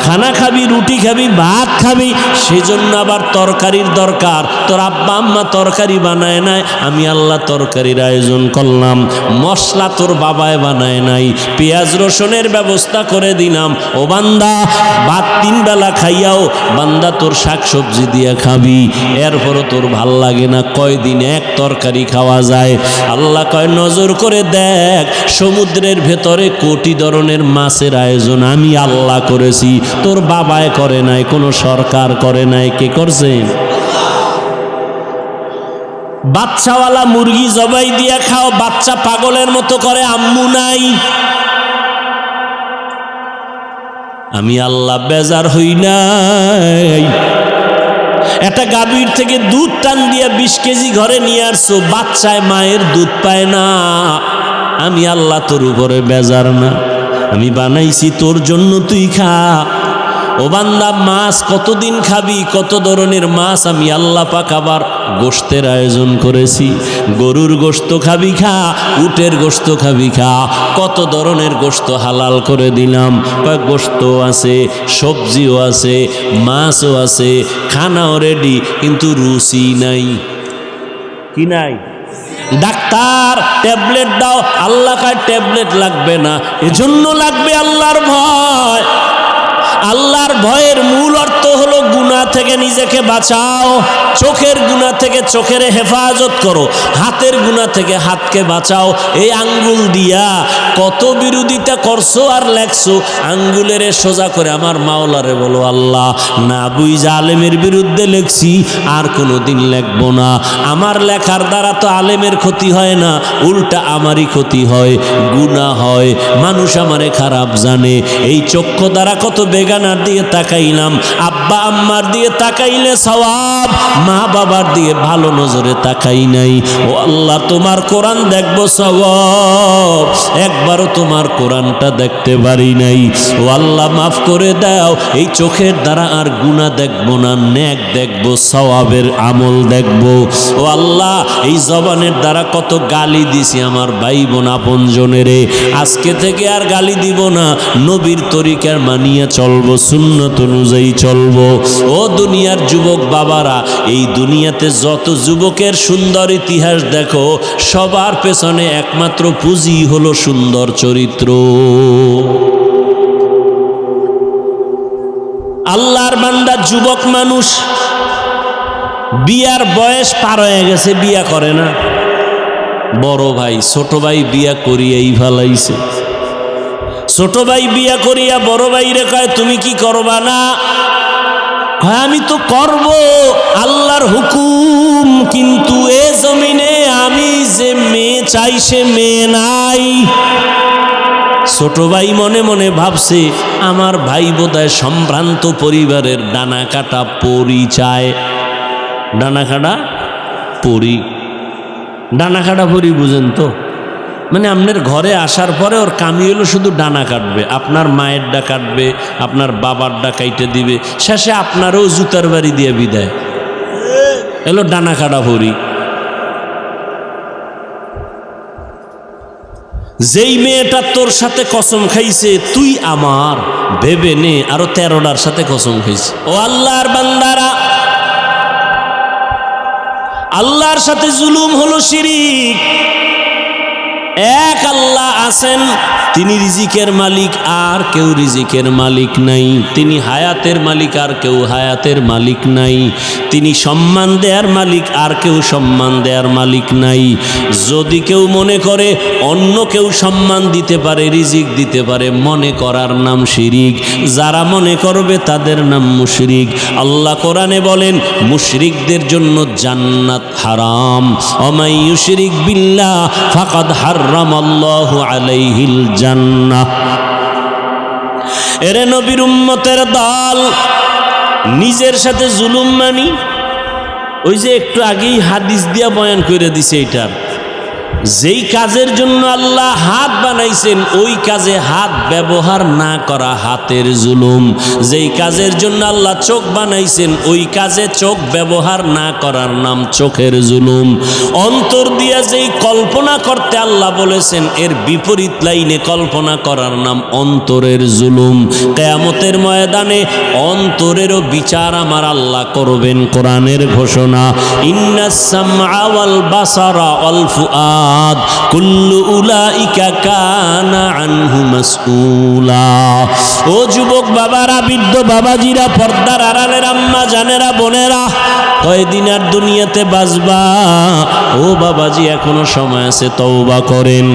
Speaker 1: খানা খাবি, রুটি খাবি, ভাত খাবি, সেজন্য আবার তরকারির দরকার। তোর আব্বা আম্মা তরকারি বানায় নাই, আমি আল্লাহ তরকারির আয়োজন করলাম। মশলা তোর বাবায় বানায় নাই, পেঁয়াজ রসুনের ব্যবস্থা করে দিলাম। ও বান্দা, ভাত 3 বেলা খাইয়াও বান্দা তোর শাকসবজি দিয়ে খাবি, এরপরও তোর ভাল লাগে না। কয়দিন এক তরকারি খাওয়া যায়? আল্লাহ কয় নজর করে দেখ, সমুদ্রের ভেতরে কোটি ধরনের মাছের আয়োজন আমি আল্লাহ করেছি, তোর বাবায় করে নাই, কোনো সরকার করে নাই। কে করছে? বাচ্চাওয়ালা মুরগি জবাই দিয়া খাও, বাচ্চা পাগলের মতো করে, আম্মু নাই। আমি আল্লাহ বেজার হই নাই। একটা গাভীর থেকে দুধ টান দিয়া 20 কেজি ঘরে নিয়ে আসছো, বাচ্চায় মায়ের দুধ পায় না। আমি আল্লাহ তোর উপরে বেজার না, আমি বানাইছি তোর জন্য, তুই খা। ও বান্দা, মাছ কতদিন খাবি? কত ধরনের মাছ আমি আল্লাহ পাক আবার গোশতের আয়োজন করেছি। গরুর গোশত খাবি খা, উটের গোশত খাবি খা, কত ধরনের গোশত হালাল করে দিলাম। গোশত আছে, সবজিও আছে, মাছও আছে, খানাও রেডি, কিন্তু রুচি নাই। কি নাই? ডাক্তার ট্যাবলেট দাও, আল্লাহ কয় ট্যাবলেট লাগবে না, এজন্য লাগবে আল্লাহর ভয়। আল্লাহর ভয়ের মূল অর্থ হলো গুনাহ থেকে নিজেকে বাঁচাও, চোখের গুনাহ থেকে চোখের হেফাজত করো, হাতের গুনাহ থেকে হাতকে বাঁচাও। এই আঙ্গুল দিয়া কত বিরোধিতা করছো আর লেখছো, আঙ্গুলের সোজা করে আমার মাওলারে বলো, আল্লাহ না বুঝা আলেমের বিরুদ্ধে লেখছি, আর কোনো দিন লেখবো না। আমার লেখার দ্বারা তো আলেমের ক্ষতি হয় না, উল্টা আমারই ক্ষতি হয়, গুনাহ হয়, মানুষ আমারে খারাপ জানে। এই চক্ষু দ্বারা কত বেগানার দিয়ে তাকাইলাম, আব্বা আম্মার দিয়ে তাকাইলে সওয়াব, মা বাবার দিয়ে ভালো নজরে তাকাই নাই। ও আল্লাহ তোমার কোরআন দেখবো সওয়াব, একবারও তোমার কোরআনটা দেখতে পারি নাই। ও আল্লাহ মাফ করে দাও, এই চোখের দ্বারা আর গুনাহ দেখবো না, নেক দেখবো, সওয়াবের আমল দেখবো। ও আল্লাহ এই জবানের দ্বারা কত গালি দিছি আমার ভাই বোন আপনজনেরে, আজকে থেকে আর গালি দিব না, নবীর তরিকার মানিয়া চলবো, সুন্নত অনুযায়ী চলবো। ও দুনিয়ার যুবক বাবারা, এই দুনিয়াতে যত যুবকের সুন্দর ইতিহাস দেখো, সবার পেছনে একমাত্র পুঁজি হলো সুন্দর চরিত্র। আল্লাহর বান্দা যুবক মানুষ বিয়ার বয়স পার হয়ে গেছে, বিয়া করে না। বড় ভাই ছোট ভাই বিয়া করিয়াই ফেলাইছে। ছোট ভাই বিয়া করিয়া বড় ভাইরে কয় তুমি কি করবা না? কয় আমি তো করব, আল্লাহর হুকুম, কিন্তু এ জমিনে আমি যে মেয়ে চাই সে মেয়ে নাই। ছোট ভাই মনে মনে ভাবছে আমার ভাই বোধহয় সম্ভ্রান্ত পরিবারের ডানা কাটা পরি চায়। ডানা কাটা পরি, ডানা কাটা পরি বুঝেন তো? মানে আপনার ঘরে আসার পরে ওর কামি হলো শুধু ডানা কাটবে, আপনার মায়ের ডা কাটবে, আপনার বাবার ডা কাইটে দিবে, শেষে আপনারও জুতার বাড়ি দিয়ে বিদায়। এলো ডানা কাটা পরি। যেই মেয়েটা তোর সাথে কসম খাইছে তুই আমার, ভেবে নে আরো 13টার সাথে কসম খাইছে। ও আল্লাহর বান্দারা, আল্লাহর সাথে জুলুম হলো শিরিক। এক আল্লাহ আছেন, তিনি রিজিকের মালিক, আর কেউ রিজিকের মালিক নাই। তিনি হায়াতের মালিক, আর কেউ হায়াতের মালিক নাই। তিনি সম্মান দেয়ার মালিক, আর কেউ সম্মান দেয়ার মালিক নাই। যদি কেউ মনে করে অন্য কেউ সম্মান দিতে পারে, রিজিক দিতে পারে, মনে করার নাম শিরিক। যারা মনে করবে তাদের নাম মুশরিক। আল্লাহ কোরআনে বলেন মুশরিকদের জন্য জান্নাত হারাম। ওমাই ইউশরিক বিল্লাহ ফাকাদ হারামাল্লাহু আলাইহিল জান্নাহ। এরে নবীর উম্মতের দল, নিজের সাথে জুলুম মানি, ওই যে একটু আগেই হাদিস দিয়া বয়ান করে দিছে, এটার যেই কাজের জন্য আল্লাহ হাত বানাইছেন ওই কাজে হাত ব্যবহার না করা হাতের জুলুম। যেই কাজের জন্য আল্লাহ চোখ বানাইছেন ওই কাজে চোখ ব্যবহার না করার নাম চোখের জুলুম। অন্তর দিয়া যেই কল্পনা করতে আল্লাহ বলেছেন এর বিপরীত লাইনে কল্পনা করার নাম অন্তরের জুলুম। কিয়ামতের ময়দানে অন্তরেরও বিচার আমার আল্লাহ করবেন। কোরআনের ঘোষণা, ইন্নাস সামআ ওয়াল বাসারা ওয়াল ফুআদ কুল্লু উলাইকা কানা আনহু মাসউলা। ও যুবক বাবারা, বৃদ্ধ বাবাজিরা, পর্দার আড়ালের আম্মা জানেরা, বোনেরা, কয়দিন আর দুনিয়াতে বাঁচবা? ও বাবাজি, এখনো সময় আছে, তওবা করেন,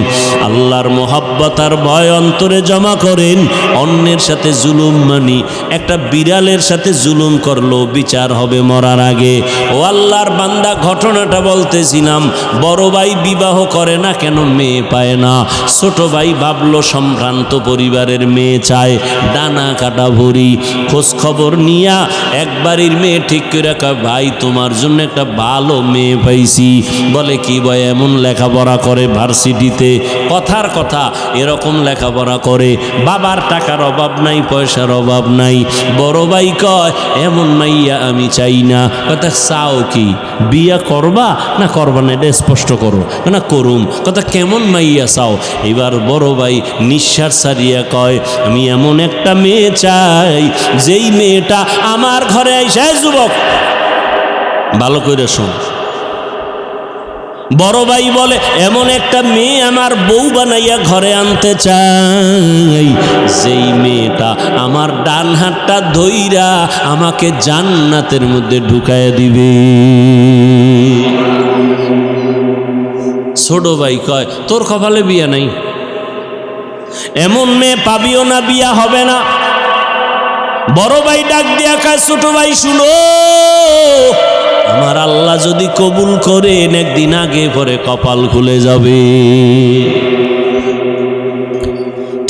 Speaker 1: আল্লাহর মোহাব্বত আর ভয় অন্তরে জমা করেন। অন্যের সাথে জুলুম মানি, একটা বিড়ালের সাথে জুলুম করলো বিচার হবে মরার আগে। ও আল্লাহর বান্দা, ঘটনাটা বলতেছিলাম, বড় ভাই বিবাহ করে না কেন? মেয়ে পায় না। ছোট ভাই ভাবলো সম্ভ্রান্ত পরিবারের মেয়ে চায়, ডানা কাটা ভরি। খোঁজ খবর নিয়া এক বাড়ির মেয়ে ঠিক করে রাখা, ভাই তোমার জন্য একটা ভালো মেয়ে পাইছি। বলে কি ভাই? এমন লেখাপড়া করে ভার্সিটিতে, কথার কথা এরকম লেখাপড়া করে, বাবার টাকার অভাব নাই, পয়সার অভাব নাই। বড় ভাই কয় এমন মাইয়া আমি চাই না। কথা চাও কি? বিয়া করবা না করবা না এটা স্পষ্ট করো। না করুম। কথা কেমন মাইয়া চাও? এবার বড় ভাই নিঃশ্বাস ছাড়িয়া কয় আমি এমন একটা মেয়ে চাই যেই মেয়েটা আমার ঘরে আইসা, যুবক ভালো করে শোন, বড় ভাই বলে এমন একটা মেয়ে আমার বউ বানাইয়া ঘরে আনতে চাই, যেই মেয়েটা আমার ডান হাতটা ধইরা আমাকে জান্নাতের মধ্যে ঢুকায় দিবে। ছোট ভাই কয় তোর কপালে বিয়া নাই, এমন মেয়ে পাবিও না, বিয়া হবে না। বড় ভাই ডাক দিয়া কয় ছোট ভাই শুনো, আমার আল্লাহ যদি কবুল করেন একদিন আগে পরে কপাল খুলে যাবে।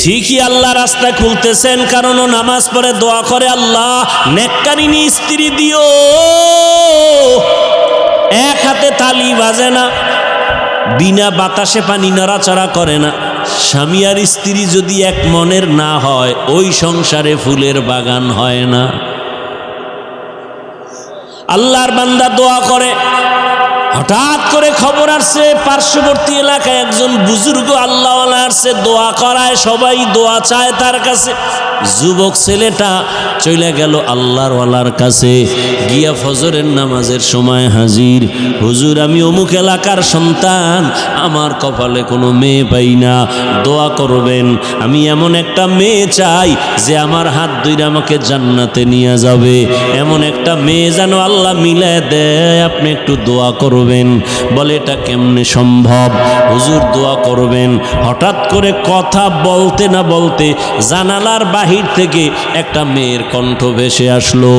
Speaker 1: ঠিকই আল্লাহ রাস্তা খুলতেছেন, কারণ ও নামাজ পড়ে দোয়া করে আল্লাহ নেককারিনী স্ত্রী দিও। এক হাতে তালি বাজে না, বিনা বাতাসে পানি নড়াচড়া করে না। স্বামী আর স্ত্রী যদি এক মনের না হয়, ওই সংসারে ফুলের বাগান হয় না। আল্লাহর বান্দা দোয়া করে, হঠাৎ করে খবর আসছে পার্শ্ববর্তী এলাকায় একজন বুজুর্গ আল্লাহওয়ালা আসছে, দোয়া করায়, সবাই দোয়া চায় তার কাছে। যুবক ছেলেটা চলে গেল আল্লাহওয়ালার কাছে, গিয়া ফজরের নামাজের সময় হাজির। হুজুর আমি অমুক এলাকার সন্তান, আমার কপালে কোনো মেয়ে পাই না, দোয়া করবেন। আমি এমন একটা মেয়ে চাই যে আমার হাত ধরে আমাকে জান্নাতে নিয়ে যাবে, এমন একটা মেয়ে যেন আল্লাহ মিলায় দেয়, আপনি একটু দোয়া করবেন। বলে এটা কেমনে সম্ভব? হুজুর দোয়া করবেন। হঠাৎ করে কথা বলতে না বলতে জানালার বাহির থেকে একটা মেয়ের কণ্ঠ ভেসে আসলো।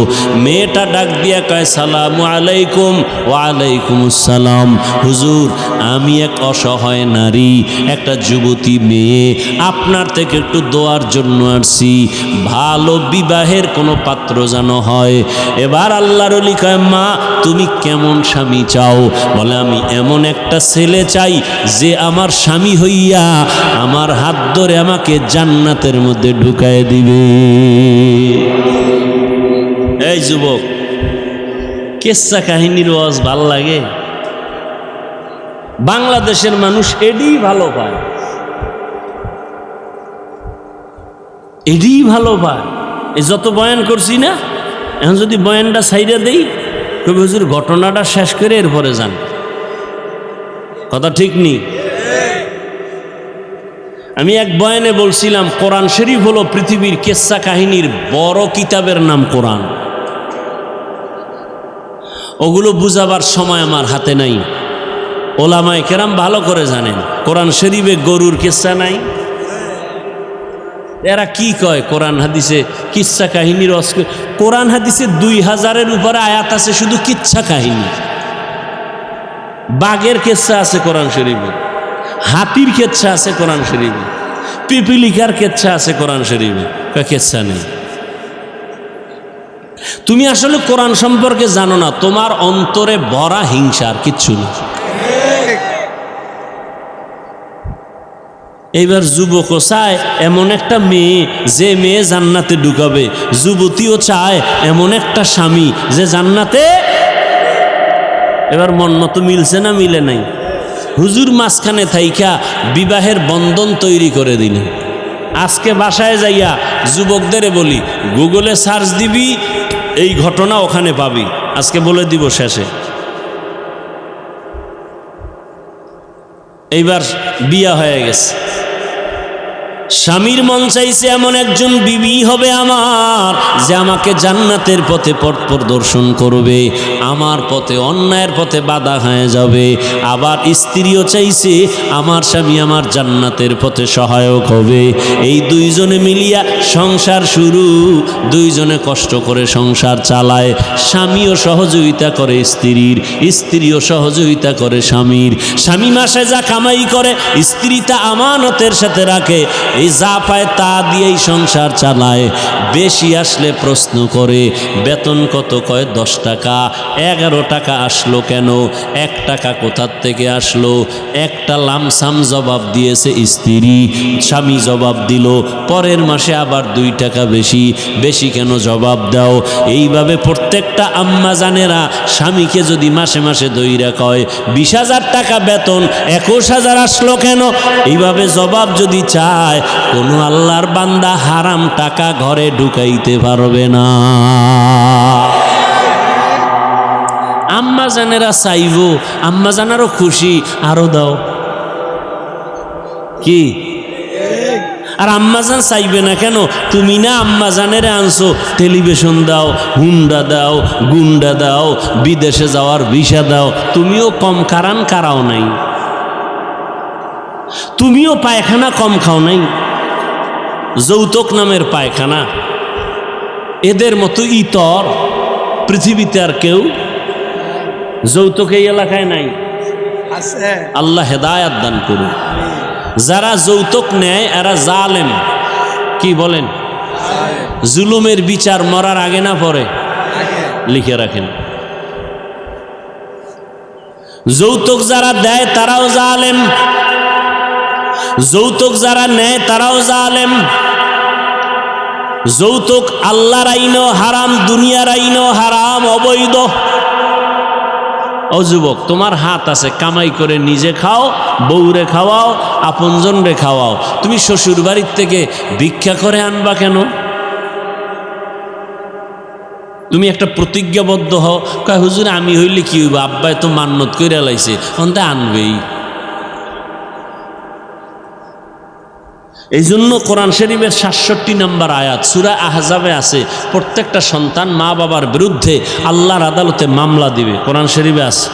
Speaker 1: মেয়েটা ডাক দিয়া কয় সালামু আলাইকুম। ওয়ালাইকুম আসসালাম। হুজুর আমি এক অসহায় নারী, একটা যুবতী মেয়ে, আপনার থেকে একটু দোয়ার জন্য আসছি, ভালো বিবাহের কোনো পাত্র যেন হয়। এবার আল্লাহর ওলি কয় মা তুমি কেমন স্বামী চাও? বলে আমি এমন একটা ছেলে চাই যে আমার স্বামী হইয়া আমার হাত ধরে আমাকে জান্নাতের মধ্যে ঢুকায় দিবে। এই যুবক, কিসসা কাহিনীর ওয়াজ ভাল লাগে? বাংলাদেশের মানুষ এডি ভালো পায়, এডি ভালো পায়। এই যত বয়ান করছি না, এখন যদি বয়ানটা সাইডে দেই, তবে হুজুর ঘটনাটা শেষ করে এরপরে যান। কথা ঠিক নেই? আমি এক বয়ানে বলছিলাম কোরআন শরীফ হলো পৃথিবীর কিসসা কাহিনীর বড় কিতাবের নাম কোরআন। ওগুলো বুঝাবার সময় আমার হাতে নাই। ওলামায়ে কেরাম ভালো করে জানেন কোরআন শরীফে গরুর কিসসা নাই। এরা কি কয় কোরআন হাদিসে কিচ্ছা কাহিনীর কোরআন হাদিসে 2000-এর উপরে আয়াত আছে শুধু কিচ্ছা কাহিনী। বাঘের কেচ্ছা আছে কোরআন শরীফে, হাতির কেচ্ছা আছে কোরআন শরীফে, পিপিলিকার কেচ্ছা আছে কোরআন শরীফে, কেচ্ছা নেই। তুমি আসলে কোরআন সম্পর্কে জানো না, তোমার অন্তরে ভরা হিংসা, আর কিচ্ছু নেই। এইবার যুবকও চায় এমন একটা মেয়ে যে মেয়ে জান্নাতে ঢুকাবে, যুবতীও চায় এমন একটা স্বামী যে জান্নাতে। এবার মন মতো মিলছে না মিলে নাই? হুজুর মাঝখানে থাইকা বিবাহের বন্ধন তৈরি করে দিলেন। আজকে বাসায় যাইয়া যুবকদের বলি গুগলে সার্চ দিবি, এই ঘটনা ওখানে পাবি। আজকে বলে দিব শেষে। এইবার বিয়া হয়ে গেছে, স্বামীর মন চাইছে এমন একজন বিবি হবে আমার যে আমাকে জান্নাতের পথে পথ প্রদর্শন করবে, আমার পথে অন্যায়ের পথে বাধা হয়ে যাবে। আবার স্ত্রীও চাইছে আমার স্বামী আমার জান্নাতের পথে সহায়ক হবে। এই দুইজনে মিলিয়া সংসার শুরু, দুইজনে কষ্ট করে সংসার চালায়। স্বামীও সহযোগিতা করে স্ত্রীর, স্ত্রীও সহযোগিতা করে স্বামীর। স্বামী মাসে যা কামাই করে স্ত্রী তা আমানতের সাথে রাখে, এই যা পায় তা দিয়েই সংসার চালায়। বেশি আসলে প্রশ্ন করে বেতন কত? কয় 10 টাকা। 11 টাকা আসলো কেন? 1 টাকা কোথার থেকে আসলো? একটা লামসাম জবাব দিয়েছে স্ত্রী, স্বামী জবাব দিল পরের মাসে আবার 2 টাকা বেশি। বেশি কেন জবাব দাও? এইভাবে প্রত্যেকটা আম্মা জানেরা স্বামীকে যদি মাসে মাসে দইরা কয় 20,000 টাকা বেতন, 21,000 আসলো কেন? এইভাবে জবাব যদি চায়, কোনো আল্লাহর বান্দা হারাম টাকা ঘরে ঢুকাইতে পারবে না। আম্মা জানেরা চাইব, আম্মা জানারও খুশি, আরো দাও। কি আর আম্মাজান চাইবে না কেন? তুমি না আম্মাজানের আনছো, টেলিভিশন দাও, হুন্ডা দাও, গুন্ডা দাও, বিদেশে যাওয়ার ভিসা দাও। তুমিও কম কারাও নাই, তুমিও পায়খানা কম খাও নাই, যৌতুক নামের পায়খানা। এদের মতো ইতর পৃথিবীতে আর কেউ যৌতুক এই এলাকায় নাই। আল্লাহ হেদায়াত দান করুন। যারা যৌতুক নেয় এরা জালেম। কি বলেন? জুলুমের বিচার মরার আগে না পরে? লিখে রাখেন। যৌতুক যারা দেয় তারাও জালেম, যৌতুক যারা নেয় তারাও জালেম। যৌতুক আল্লাহর আইনও হারাম, দুনিয়ার আইনও হারাম, অবৈধ। ও যুবক, তোমার হাত আছে, কামাই করে নিজে খাও, বউরে খাওয়াও, আপনজন রে খাওয়াও। তুমি শ্বশুর বাড়ির থেকে ভিক্ষা করে আনবা কেন? তুমি একটা প্রতিজ্ঞাবদ্ধ হও, কয় হুজুর আমি হইলে কি হইব, আব্বাই তো মান্নত কইরা লাইছে, অন্তে আনবেই। এই জন্য কোরআন শরীফের ৬৭ নম্বর আয়াত সূরা আহজাবে আছে, প্রত্যেকটা সন্তান মা বাবার বিরুদ্ধে আল্লাহর আদালতে মামলা দিবে। কোরআন শরীফে আছে।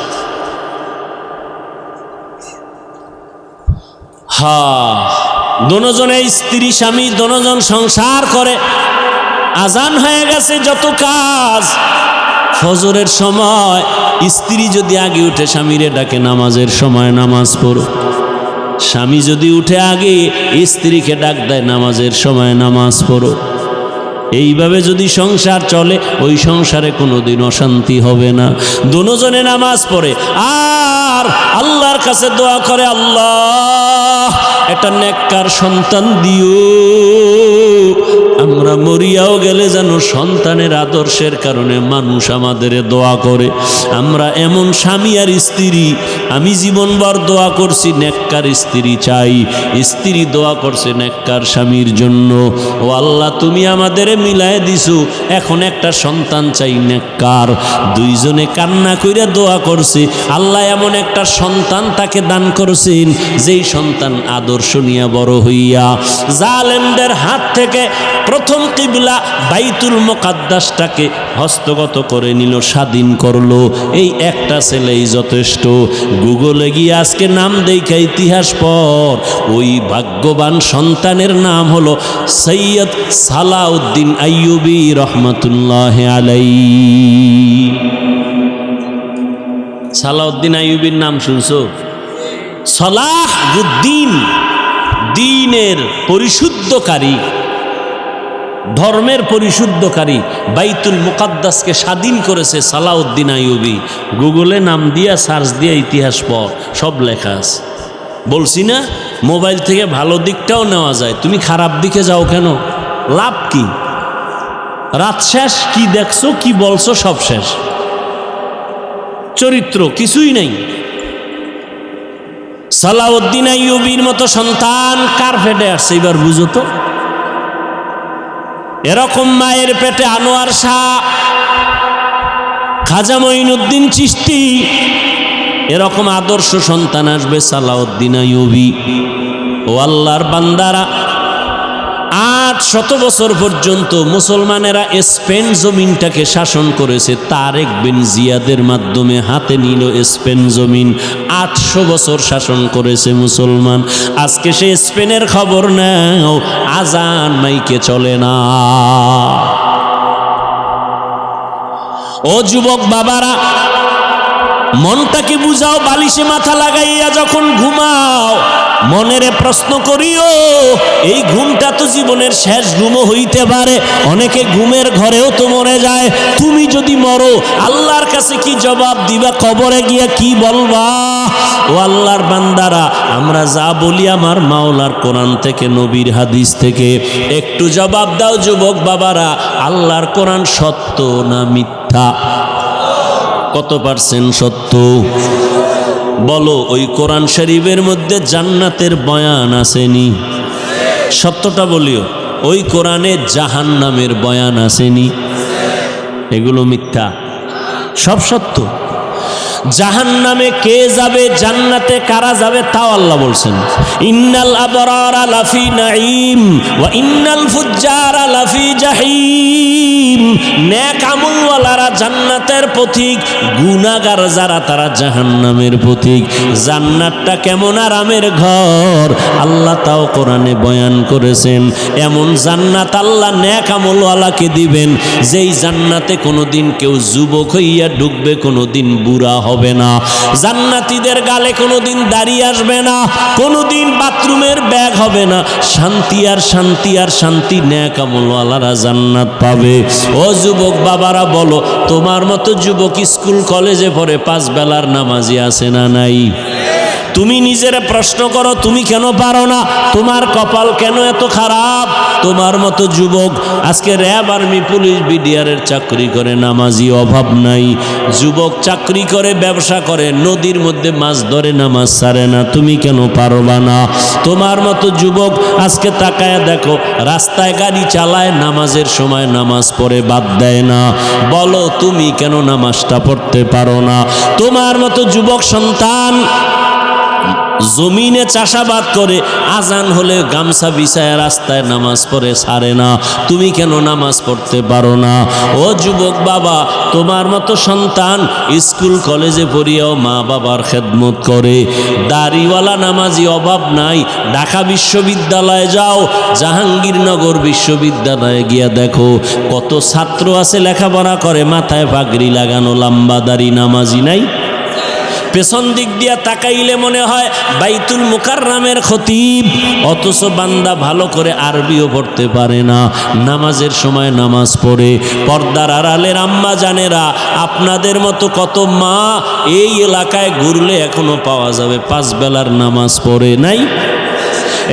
Speaker 1: দোনোজনে স্ত্রী স্বামী দোনোজন সংসার করে, আজান হয়ে গেছে, যত কাজ। ফজরের সময় স্ত্রী যদি আগে উঠে স্বামীরে ডাকে নামাজের সময় নামাজ পড়ো, স্বামী যদি উঠে আগে স্ত্রীকে ডাক দেয় নামাজের সময় নামাজ পড়ো। এইভাবে যদি সংসার চলে, ওই সংসারে কোনোদিন অশান্তি হবে না। দোনোজনে নামাজ পড়ে আর আল্লাহর কাছে দোয়া করে, আল্লাহ একটা নেককার সন্তান দিও, আমরা মরিয়াও গেলে যেন সন্তানের আদর্শের কারণে মানুষ আমাদের দোয়া করে। আমরা এমন স্বামী আর স্ত্রী, আমি জীবনভর দোয়া করছি নেককার স্ত্রী চাই, স্ত্রী দোয়া করছে নেককার স্বামীর জন্য। ও আল্লাহ, তুমি আমাদের মিলায় দিছো, এখন একটা সন্তান চাই নেককার। দুইজনে কান্না কইরা দোয়া করছে, আল্লাহ এমন একটা সন্তান তাকে দান করছেন, যেই সন্তান আদর্শ নিয়ে বড় হইয়া জালেমদের হাত থেকে প্রথম কিবলা বাইতুল মুকাদ্দাসটাকে হস্তগত করে নিল, স্বাধীন করলো। এই একটা ছেলেই যথেষ্ট। গুগলে গিয়ে আজকে নাম দেখা ইতিহাস পর, ওই ভাগ্যবান সন্তানের নাম হলো সৈয়দ সালাউদ্দিন আইয়ুবী রহমাতুল্লাহ আলাইহি। সালাউদ্দিন আইয়ুবীর নাম শুনছো? সালাহুদ্দিন, দ্বীনের পরিশুদ্ধকারী, ধর্মের পরিশুদ্ধকারী, বাইতুল মুকাদ্দাসকে স্বাধীন করেছে সালাউদ্দিন আইয়ুবী। গুগলে নাম দিয়া সার্চ দিয়া ইতিহাস পড়, সব লেখা আছে। বলছি না, মোবাইল থেকে ভালো দিকটাও নেওয়া যায়, তুমি খারাপ দিকে যাও কেন? লাভ কি? রাত শেষ, কি দেখছো কি বলছো সব শেষ, চরিত্র কিছুই নেই। সালাউদ্দিন আইয়ুবীর মতো সন্তান কার পেটে আসছে এবার বুঝো তো। এরকম মায়ের পেটে আনোয়ার শাহ, খাজা মঈনুদ্দিন চিশতি, এরকম আদর্শ সন্তান আসবে সালাউদ্দিন আইয়ুবী। ও আল্লাহর বান্দারা, 800 বছর পর্যন্ত মুসলমানেরা স্পেন জমিনটাকে শাসন করেছে। তারেক বিন জিয়াদের মাধ্যমে হাতে নিল স্পেন জমিন। 800 বছর শাসন করেছে মুসলমান। আজকে সে স্পেনের খবর নাও, আজান মাইকে চলে না। ও যুবক বাবারা, মনটাকে বুঝাও, বালিশে মাথা লাগাইয়া যখন ঘুমাও, মনেরে প্রশ্ন করিও, এই ঘুমটা তো জীবনের শেষ ঘুমও হইতে পারে। অনেকে ঘুমের ঘরেও তো মরে যায়। তুমি যদি মরো, আল্লাহর কাছে কি জবাব দিবা? কবরে গিয়া কি বলবা? ও আল্লাহর বান্দারা, আমরা যা বলি আমার মাওলার কোরআন থেকে, নবীর হাদিস থেকে, একটু জবাব দাও যুবক বাবারা। আল্লাহর কোরআন সত্য না মিথ্যা? কত পার্সেন্ট সত্য বলো? ওই কোরআন শরীফের মধ্যে জান্নাতের বয়ান আসেনি? সত্যটা বলিও। ওই কোরআনে জাহান্নামের বয়ান আসেনি? এগুলো মিথ্যা, সব সত্য। জাহান্নামে কে যাবে, জান্নাতে কারা যাবে তাও আল্লাহ বলছেন। ইন্নাল আবরারা লাফি নাঈম ওয়া ইন্নাল ফুজ্জারা লাফি জাহিম। নেক আমলওয়ালারা জান্নাতের পথিক, গুনাহগার যারা তারা জাহান্নামের পথিক। জান্নাতটা কেমন আরামের ঘর আল্লাহ তাও কোরআনে বয়ান করেছেন। এমন জান্নাত আল্লাহ নেক আমলওয়ালাকে দিবেন, যেই জান্নাতে কোনোদিন কেউ যুবক হইয়া ঢুকবে, কোনোদিন বুড়া হবে না। জান্নাতীদের গালে কোনোদিন দাড়ি আসবে না, কোনোদিন বাথরুমের ব্যাগ হবে না। শান্তি আর শান্তি আর শান্তি, নেক আমলওয়ালারা জান্নাত পাবে। ও যুবক বাবারা বলো, তোমার মতো যুবক স্কুল কলেজে পড়ে 5 বেলার নামাজি আছে না নাই? তুমি নিজের প্রশ্ন করো, তুমি কেন পারো না? তোমার কপাল কেন এত খারাপ? তোমার মতো যুবক আজকে র্যাব, আর্মি, পুলিশ, বিডিআরের চাকরি করে, নামাজি অভাব নাই। যুবক চাকরি করে, ব্যবসা করে, নদীর মধ্যে মাছ ধরে, নামাজ ছাড়ে না। তুমি কেন পারবা না? তোমার মতো যুবক আজকে তাকায় দেখো, রাস্তায় গাড়ি চালায়, নামাজের সময় নামাজ পড়ে বাদ দেয় না। বলো তুমি কেন নামাজটা পড়তে পারো না? তোমার মতো যুবক সন্তান জমিনে চাষাবাদ করে, আজান হলে গামছা বিছায় রাস্তায় নামাজ পড়ে ছাড়ে না। তুমি কেন নামাজ পড়তে পারো না? ও যুবক বাবা, তোমার মতো সন্তান স্কুল কলেজে পড়িয়াও মা বাবার খেদমত করে। দাড়িওয়ালা নামাজি অভাব নাই। ঢাকা বিশ্ববিদ্যালয়ে যাও, জাহাঙ্গীরনগর বিশ্ববিদ্যালয়ে গিয়া দেখো কত ছাত্র আছে লেখাপড়া করে, মাথায় পাগড়ি লাগানো, লম্বা দাড়ি, নামাজি নাই। পেছন দিক দিয়া তাকাইলে মনে হয় বাইতুল মুকাররমের খতিব, অথচ বান্দা ভালো করে আরবিও পড়তে পারে না, নামাজের সময় নামাজ পড়ে। পর্দার আড়ালের আম্মা জানেরা, আপনাদের মতো কত মা এই এলাকায় ঘুরলে এখনো পাওয়া যাবে 5 বেলার নামাজ পড়ে নাই।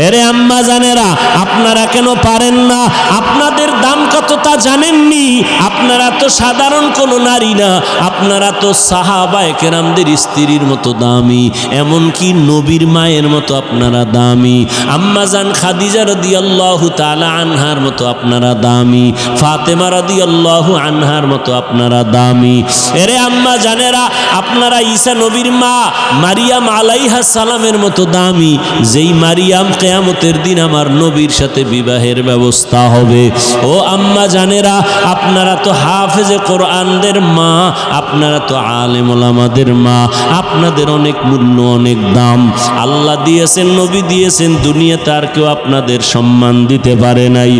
Speaker 1: এরে আম্মা জানেরা, আপনারা কেন পারেন না? আপনাদের দাম কত তা জানেননি? আপনারা তো সাধারণ কোনো নারী না, আপনারা তো সাহাবায়ে কেরামদের স্ত্রীর মতো দামি, এমনকি নবীর মায়ের মতো আপনারা দামি। আম্মা জান খাদিজা রাদিয়াল্লাহু তাআলা আনহার মতো আপনারা দামি, ফাতেমা রাদিয়াল্লাহু আনহার মতো আপনারা দামি। এরে আম্মা জানেরা, আপনারা ঈসা নবীর মা মারিয়াম আলাইহা সালামের মতো দামি, যেই মারিয়াম কিয়ামতের দিন আমার নবীর সাথে বিবাহের ব্যবস্থা হবে। ও আম্মা জানেরা, আপনারা তো হাফেজে কোরআনদের মা, আপনারা তো আলেম ওলামাদের মা, আপনাদের অনেক মূল্য, অনেক দাম আল্লাহ দিয়েছেন, নবী দিয়েছেন, দুনিয়াতে আর কেউ আপনাদের সম্মান দিতে পারে নাই।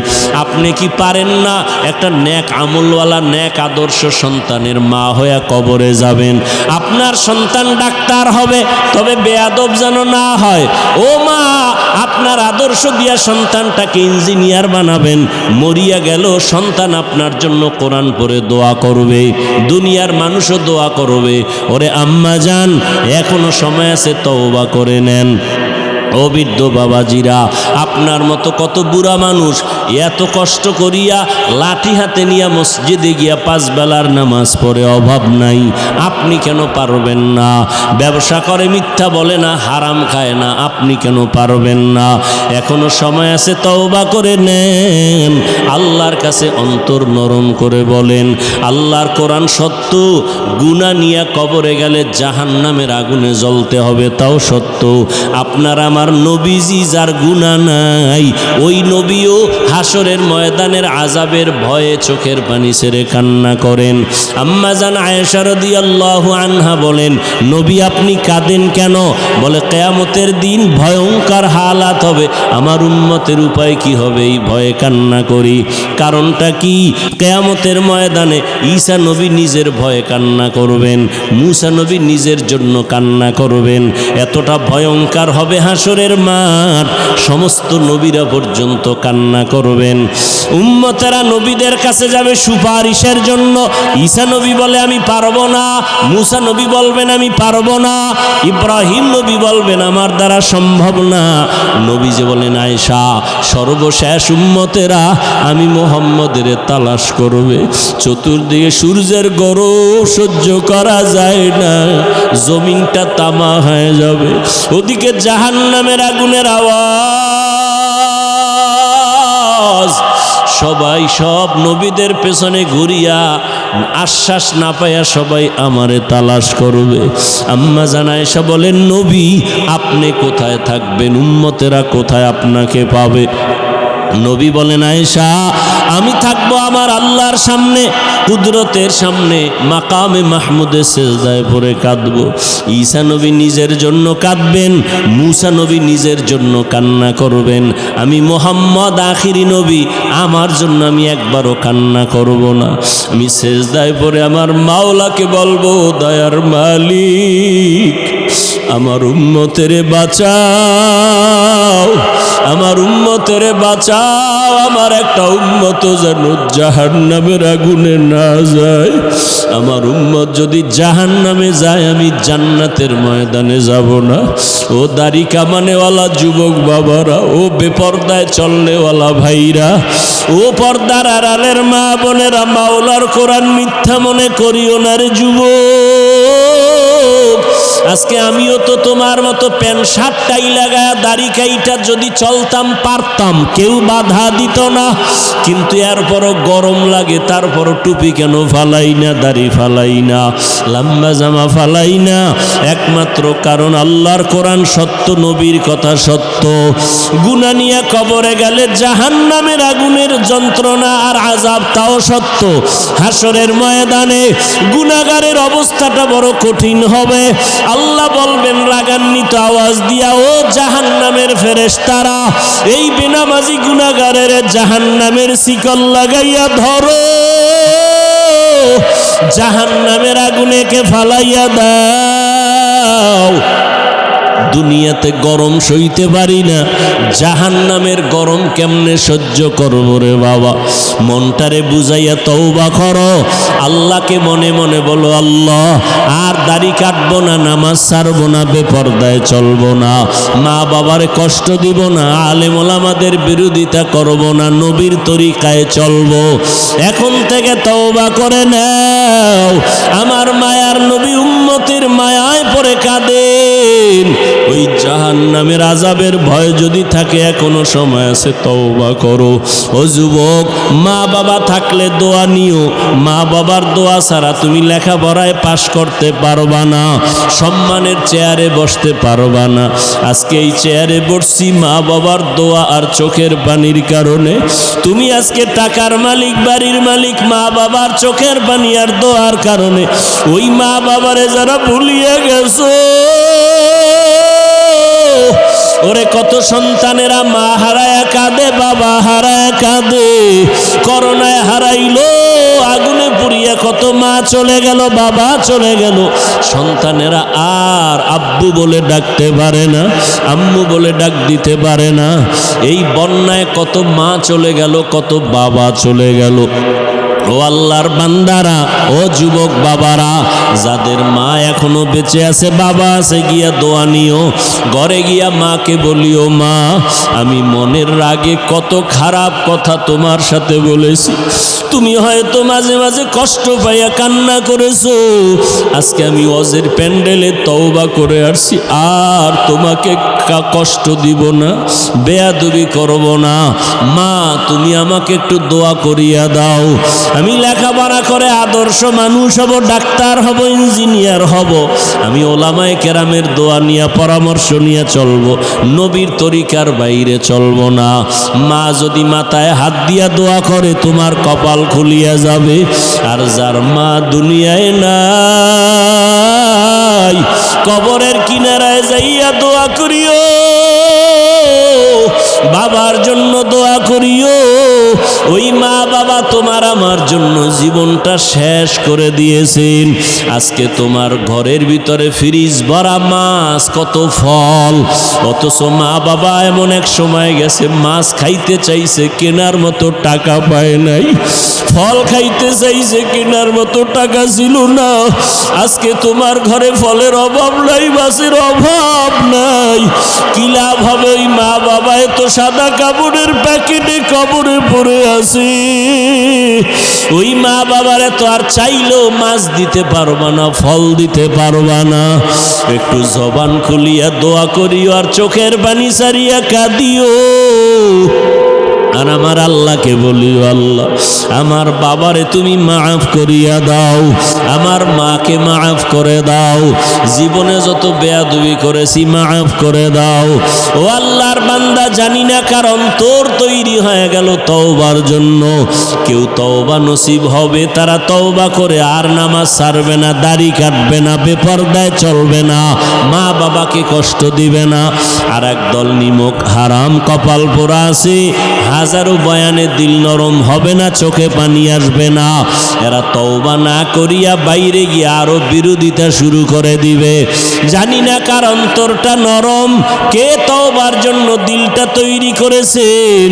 Speaker 1: আপনি কি পারেন না একটা নেক আমলওয়ালা, নেক আদর্শ সন্তানের মা হয়ে কবরে যাবেন? আপনার সন্তান ডাক্তার হবে, তবে বেয়াদব যেন না হয়। ও মা, আপনার আদর্শ দিয়া সন্তানটাকে ইঞ্জিনিয়ার বানাবেন, মরিয়া গেল সন্তান আপনার জন্য কোরআন পড়ে দোয়া করবে, দুনিয়ার মানুষও দোয়া করবে। ওরে আম্মা জান, এখনো সময় আছে, তওবা করে নেন। ও বৃদ্ধ বাবাজিরা, আপনার মতো কত বুড়া মানুষ এত কষ্ট করিয়া লাঠি হাতে নিয়া মসজিদে গিয়া 5 বেলার নামাজ পড়ে, অভাব নাই। আপনি কেন পারবেন না? ব্যবসা করে, মিথ্যা বলে না, হারাম খায় না, আপনি কেন পারবেন না? এখনো সময় আছে, তওবা করে নেন। আল্লাহর কাছে অন্তর নরম করে বলেন, আল্লাহর কোরআন সত্য, গুনাহ নিয়ে কবরে গেলে জাহান্নামের আগুনে জ্বলতে হবে, তাও সত্য। আপনারা আমার নবীজি যার গুনাহ নাই, ওই নবীও হাসরের ময়দানের আযাবের ভয়ে চোখের পানি ছেড়ে কান্না করেন। আম্মা জান আয়েশা রাদিয়াল্লাহু আনহা বলেন, নবী আপনি কাঁদেন কেন? বলে, কিয়ামতের দিন ভয়ঙ্কর হালাত হবে, আমার উম্মতের উপায় কি হবে, এই ভয়ে কান্না করি। কারণটা কি? কিয়ামতের ময়দানে ঈসা নবী নিজের ভয়ে কান্না করবেন, মূসা নবী নিজের জন্য কান্না করবেন। এতটা ভয়ঙ্কর হবে হাসরের মাঠ, সমস্ত নবীরা পর্যন্ত কান্না করবেন। উম্মতেরা নবীদের কাছে যাবে সুপারিশের জন্য। ঈসা নবী বলে আমি পারবো না, মূসা নবী বলবেন আমি পারবো না, ইব্রাহিম নবী বলবেন আমার দ্বারা সম্ভব না। নবী যে বলেন, আয়েশা সর্বশেষ উম্মতেরা আমি মুহাম্মদের তালাশ করবে, চতুর্দিকে সূর্যের গরম সহ্য করা যায় না, জমিনটা তামা হয়ে যাবে, ওদিকে জাহান্নামের আগুনের আওয়াজ। সবাই সব নবীদের পেছনে ঘুরিয়া আশ্বাস না পায়া সবাই আমারে তালাশ করবে। আম্মা জান আয়েশা বলেন, নবী আপনি কোথায় থাকবেন, উম্মতেরা কোথায় আপনাকে পাবে? নবী বলেন, আয়েশা আমি থাকবো আমার আল্লাহর সামনে, কুদরতের সামনে, মাকামে মাহমুদে সেজদায় পড়ে কাঁদবো। ঈসা নবী নিজের জন্য কাঁদবেন, মুসা নবী নিজের জন্য কান্না করবেন। আমি মুহাম্মদ আখিরি নবী, আমার জন্য আমি একবারও কান্না করব না। আমি সেজদায় পড়ে আমার মাওলাকে বলবো, দয়ার মালিক আমার উম্মতেরে বাঁচাও, আমার উম্মতেরে বাঁচাও, আমার একটা উম্মত যেন জাহান্নামের আগুনে না যায়। আমার উম্মত যদি জাহান্নামে যায় আমি জান্নাতের ময়দানে যাব না। ও দাড়ি কামানেওয়ালা যুবক বাবারা, ও বেপর্দায় চলনেওয়ালা ভাইরা, ও পর্দার আড়ালের মা বোনেরা, মাওলার কোরআন মিথ্যা মনে করিও না রে যুবক। আজকে আমিও তো তোমার মতো প্যান্ট শার্ট টাই লাগায়া দাড়ি কাইটা যদি চলতাম পারতাম, কেউ বাধা দিত না। কিন্তু এরপরও গরম লাগে, তারপরও টুপি কেন ফালাই না, দাড়ি ফালাই না, লম্বা জামা ফালাই না? একমাত্র কারণ আল্লাহর কোরআন সত্য, নবীর কথা সত্য। গুনাহ নিয়ে কবরে গেলে জাহান্নামের আগুনের যন্ত্রণা আর আযাব তাও সত্য। হাসরের ময়দানে গুনাহগারের অবস্থাটা বড় কঠিন হবে। আল্লাহ বলবেন রাগান্বিত আওয়াজ দিয়া, ও জাহান্নামের ফেরেশতারা, এই বেনামাজি গুনাহগারের জাহান্নামের শিকল লাগাইয়া ধরো, জাহান্নামের আগুনেকে ফালাইয়া দাও। দুনিয়াতে গরম সইতে পারি না, জাহান্নামের গরম কেমনে সহ্য করব রে বাবা? মনটারে বুঝাইয়া তওবা করো, আল্লাহকে মনে মনে বলো, আল্লাহ আর দাড়ি কাটবো না, নামাজ ছাড়বো না, বেপরদায় চলবো না, মা বাবার কষ্ট দিব না, আলেম ওলামাদের বিরোধিতা করব না, নবীর তরিকায় চলবো। এখন থেকে তওবা করে নাও। আমার মায়ার নবী উম্মতের মায়ায় পড়ে কাঁদেন। ওই জাহান্নামের আযাবের ভয় যদি থাকে, এখনো সময় আছে, তওবা করো। ও যুবক, মা বাবা থাকলে দোয়া নিও। মা বাবার দোয়া ছাড়া তুমি লেখাপড়ায় পাশ করতে পারবা না, সম্মানের চেয়ারে বসতে পারবা না। আজকে এই চেয়ারে বসছি মা বাবার দোয়া আর চোখের পানির কারণে। তুমি আজকে টাকার মালিক, বাড়ির মালিক, মা বাবার চোখের পানি আর দোয়ার কারণে। ওই মা বাবারে যারা ভুলিয়ে গেছো, ওরে কত সন্তানেরা মা হারায়া কাঁদে, বাবা হারায়া কাঁদে। করোনায় হারাইলো, আগুনে পুড়িয়া কত মা চলে গেল, বাবা চলে গেল। সন্তানেরা আর আব্বু বলে ডাকতে পারে না, আম্মু বলে ডাক দিতে পারে না। এই বন্যায় কত মা চলে গেল, কত বাবা চলে গেল। ও আল্লাহর বান্দারা, ও যুবক বাবারা, যাদের মা এখনো বেঁচে আছে, বাবা আছে, গিয়া দোয়া নিও। ঘরে গিয়া মাকে বলিও, মা আমি মনের রাগে কত খারাপ কথা তোমার সাথে বলেছি, তুমি হয়তো মাঝে মাঝে কষ্ট পাইয়া কান্না করেছো। আজকে আমি ওয়াজের প্যান্ডেলে তওবা করে আসছি, আর তোমাকে কষ্ট দিব না, বেয়াদবি করব না। মা তুমি আমাকে একটু দোয়া করিয়া দাও। আমি লেখাপড়া করে আদর্শ মানুষ হব, ডাক্তার হব, ইঞ্জিনিয়ার হব। আমি ওলামায়ে কেরামের দোয়া নিয়ে, পরামর্শ নিয়ে চলবো, নবীর তরিকার বাইরে চলবো না। মা যদি মাথায় হাত দিয়া দোয়া করে, তোমার কপাল খুলিয়া যাবে। আর যার মা দুনিয়ায় নাই, কবরের কিনারায় যাইয়া দোয়া করিও, বাবার জন্য দোয়া করিও। ওই মা বাবা তোমার আমার জন্য জীবনটা শেষ করে দিয়েছেন। আজকে তোমার ঘরের ভিতরে ফ্রিজ ভরা মাছ, কত ফল, অথচ মা বাবা এমন এক সময় গেছে মাছ খাইতে চাইছে, কেনার মতো টাকা পায় নাই। ফল খাইতে চাইছে, কেনার মতো টাকা ছিল না। আজকে তোমার ঘরে ফলের অভাব নাই, মাছের অভাব নাই। কি লাভ হবে? ওই মা বাবা তো সাদা কাপড়ের প্যাকেটে কবরে পড়ে আছে। ওই মা বাবারে তো আর চাইলেও মাছ দিতে পারবা না, ফল দিতে পারবা না। একটু জবান খুলিয়া দোয়া করিও, আর চোখের পানি সারিয়া কাঁদিও। আর আমার আল্লাহকে বলি, আল্লাহ আমার বাবারে তুমি মাফ করিয়া দাও, আমার মাকে মাফ করে দাও, জীবনে যত বেয়াদবি করেছি মাফ করে দাও। ও আল্লাহর বান্দা, জানি না কার অন্তর তৈরি হয়ে গেল তওবার জন্য। কেউ তওবা নসিব হবে, তারা তওবা করে আর নামাজ ছাড়বে না, দাড়ি কাটবে না, বেপরদায় চলবে না, মা বাবাকে কষ্ট দিবে না। আর একদল নিমক হারাম কপাল পোড়া আছে, হাজারো বয়ানে দিল নরম হবে না, চোখে পানি আসবে না। এরা তওবা না করিয়া বাইরে গিয়ে আরো বিরোধিতা শুরু করে দিবে। জানি না কার অন্তরটা নরম, কে তওবার জন্য দিলটা তৈরি করেছেন।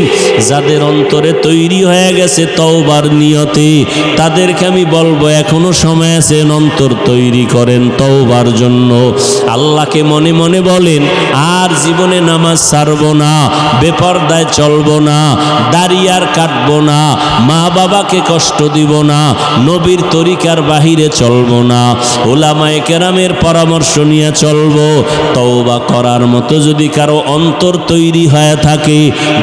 Speaker 1: যাদের অন্তরে তৈরি হয়ে গেছে তওবার নিয়তে, তাদেরকে আমি বলবো এখনো সময় আছে, অন্তর তৈরি করেন তওবার জন্য। আল্লাহকে মনে মনে বলেন, আর জীবনে নামাজ ছাড়বো না, বেপরদায় চলবো না, দাড়ি আর কাটবো না, মা বাবাকে কষ্ট দিব না, নবীর তরিকার বাহিরে চলবো না, উলামায়ে কেরামের পরামর্শ নিয়ে চলবো। তওবা করার মতো যদি কারো অন্তর তৈরি হয়ে থাকে,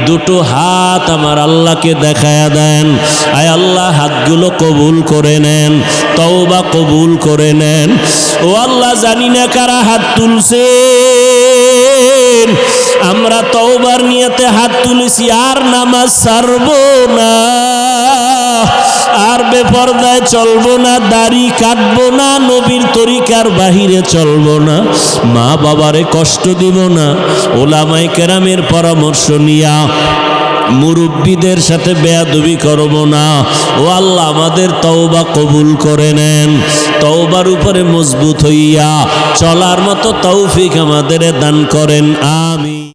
Speaker 1: দুটো হাত আমার আল্লাহকে দেখায়া দেন। আয় আল্লাহ, হাতগুলো কবুল করে নেন, তওবা কবুল করে নেন। ও আল্লাহ, জানি না কারা হাত তুলছে, আমরা তওবার নিয়তে হাত তুলেছি, আর নামাজ ছাড়বো না, আর বেপরদায় চলবো না, দাড়ি কাটবো না, নবীর তরিকার বাহিরে চলবো না, মা বাবারে কষ্ট দিব না, উলামায়ে কেরামের পরামর্শ নিয়া মুরব্বীদের সাথে বেয়াদবি করব না। ও আল্লাহ, আমাদের তওবা কবুল করে নেন। তওবার উপরে মজবুত হইয়া চলার মতো তৌফিক আমাদের দান করেন। আমিন।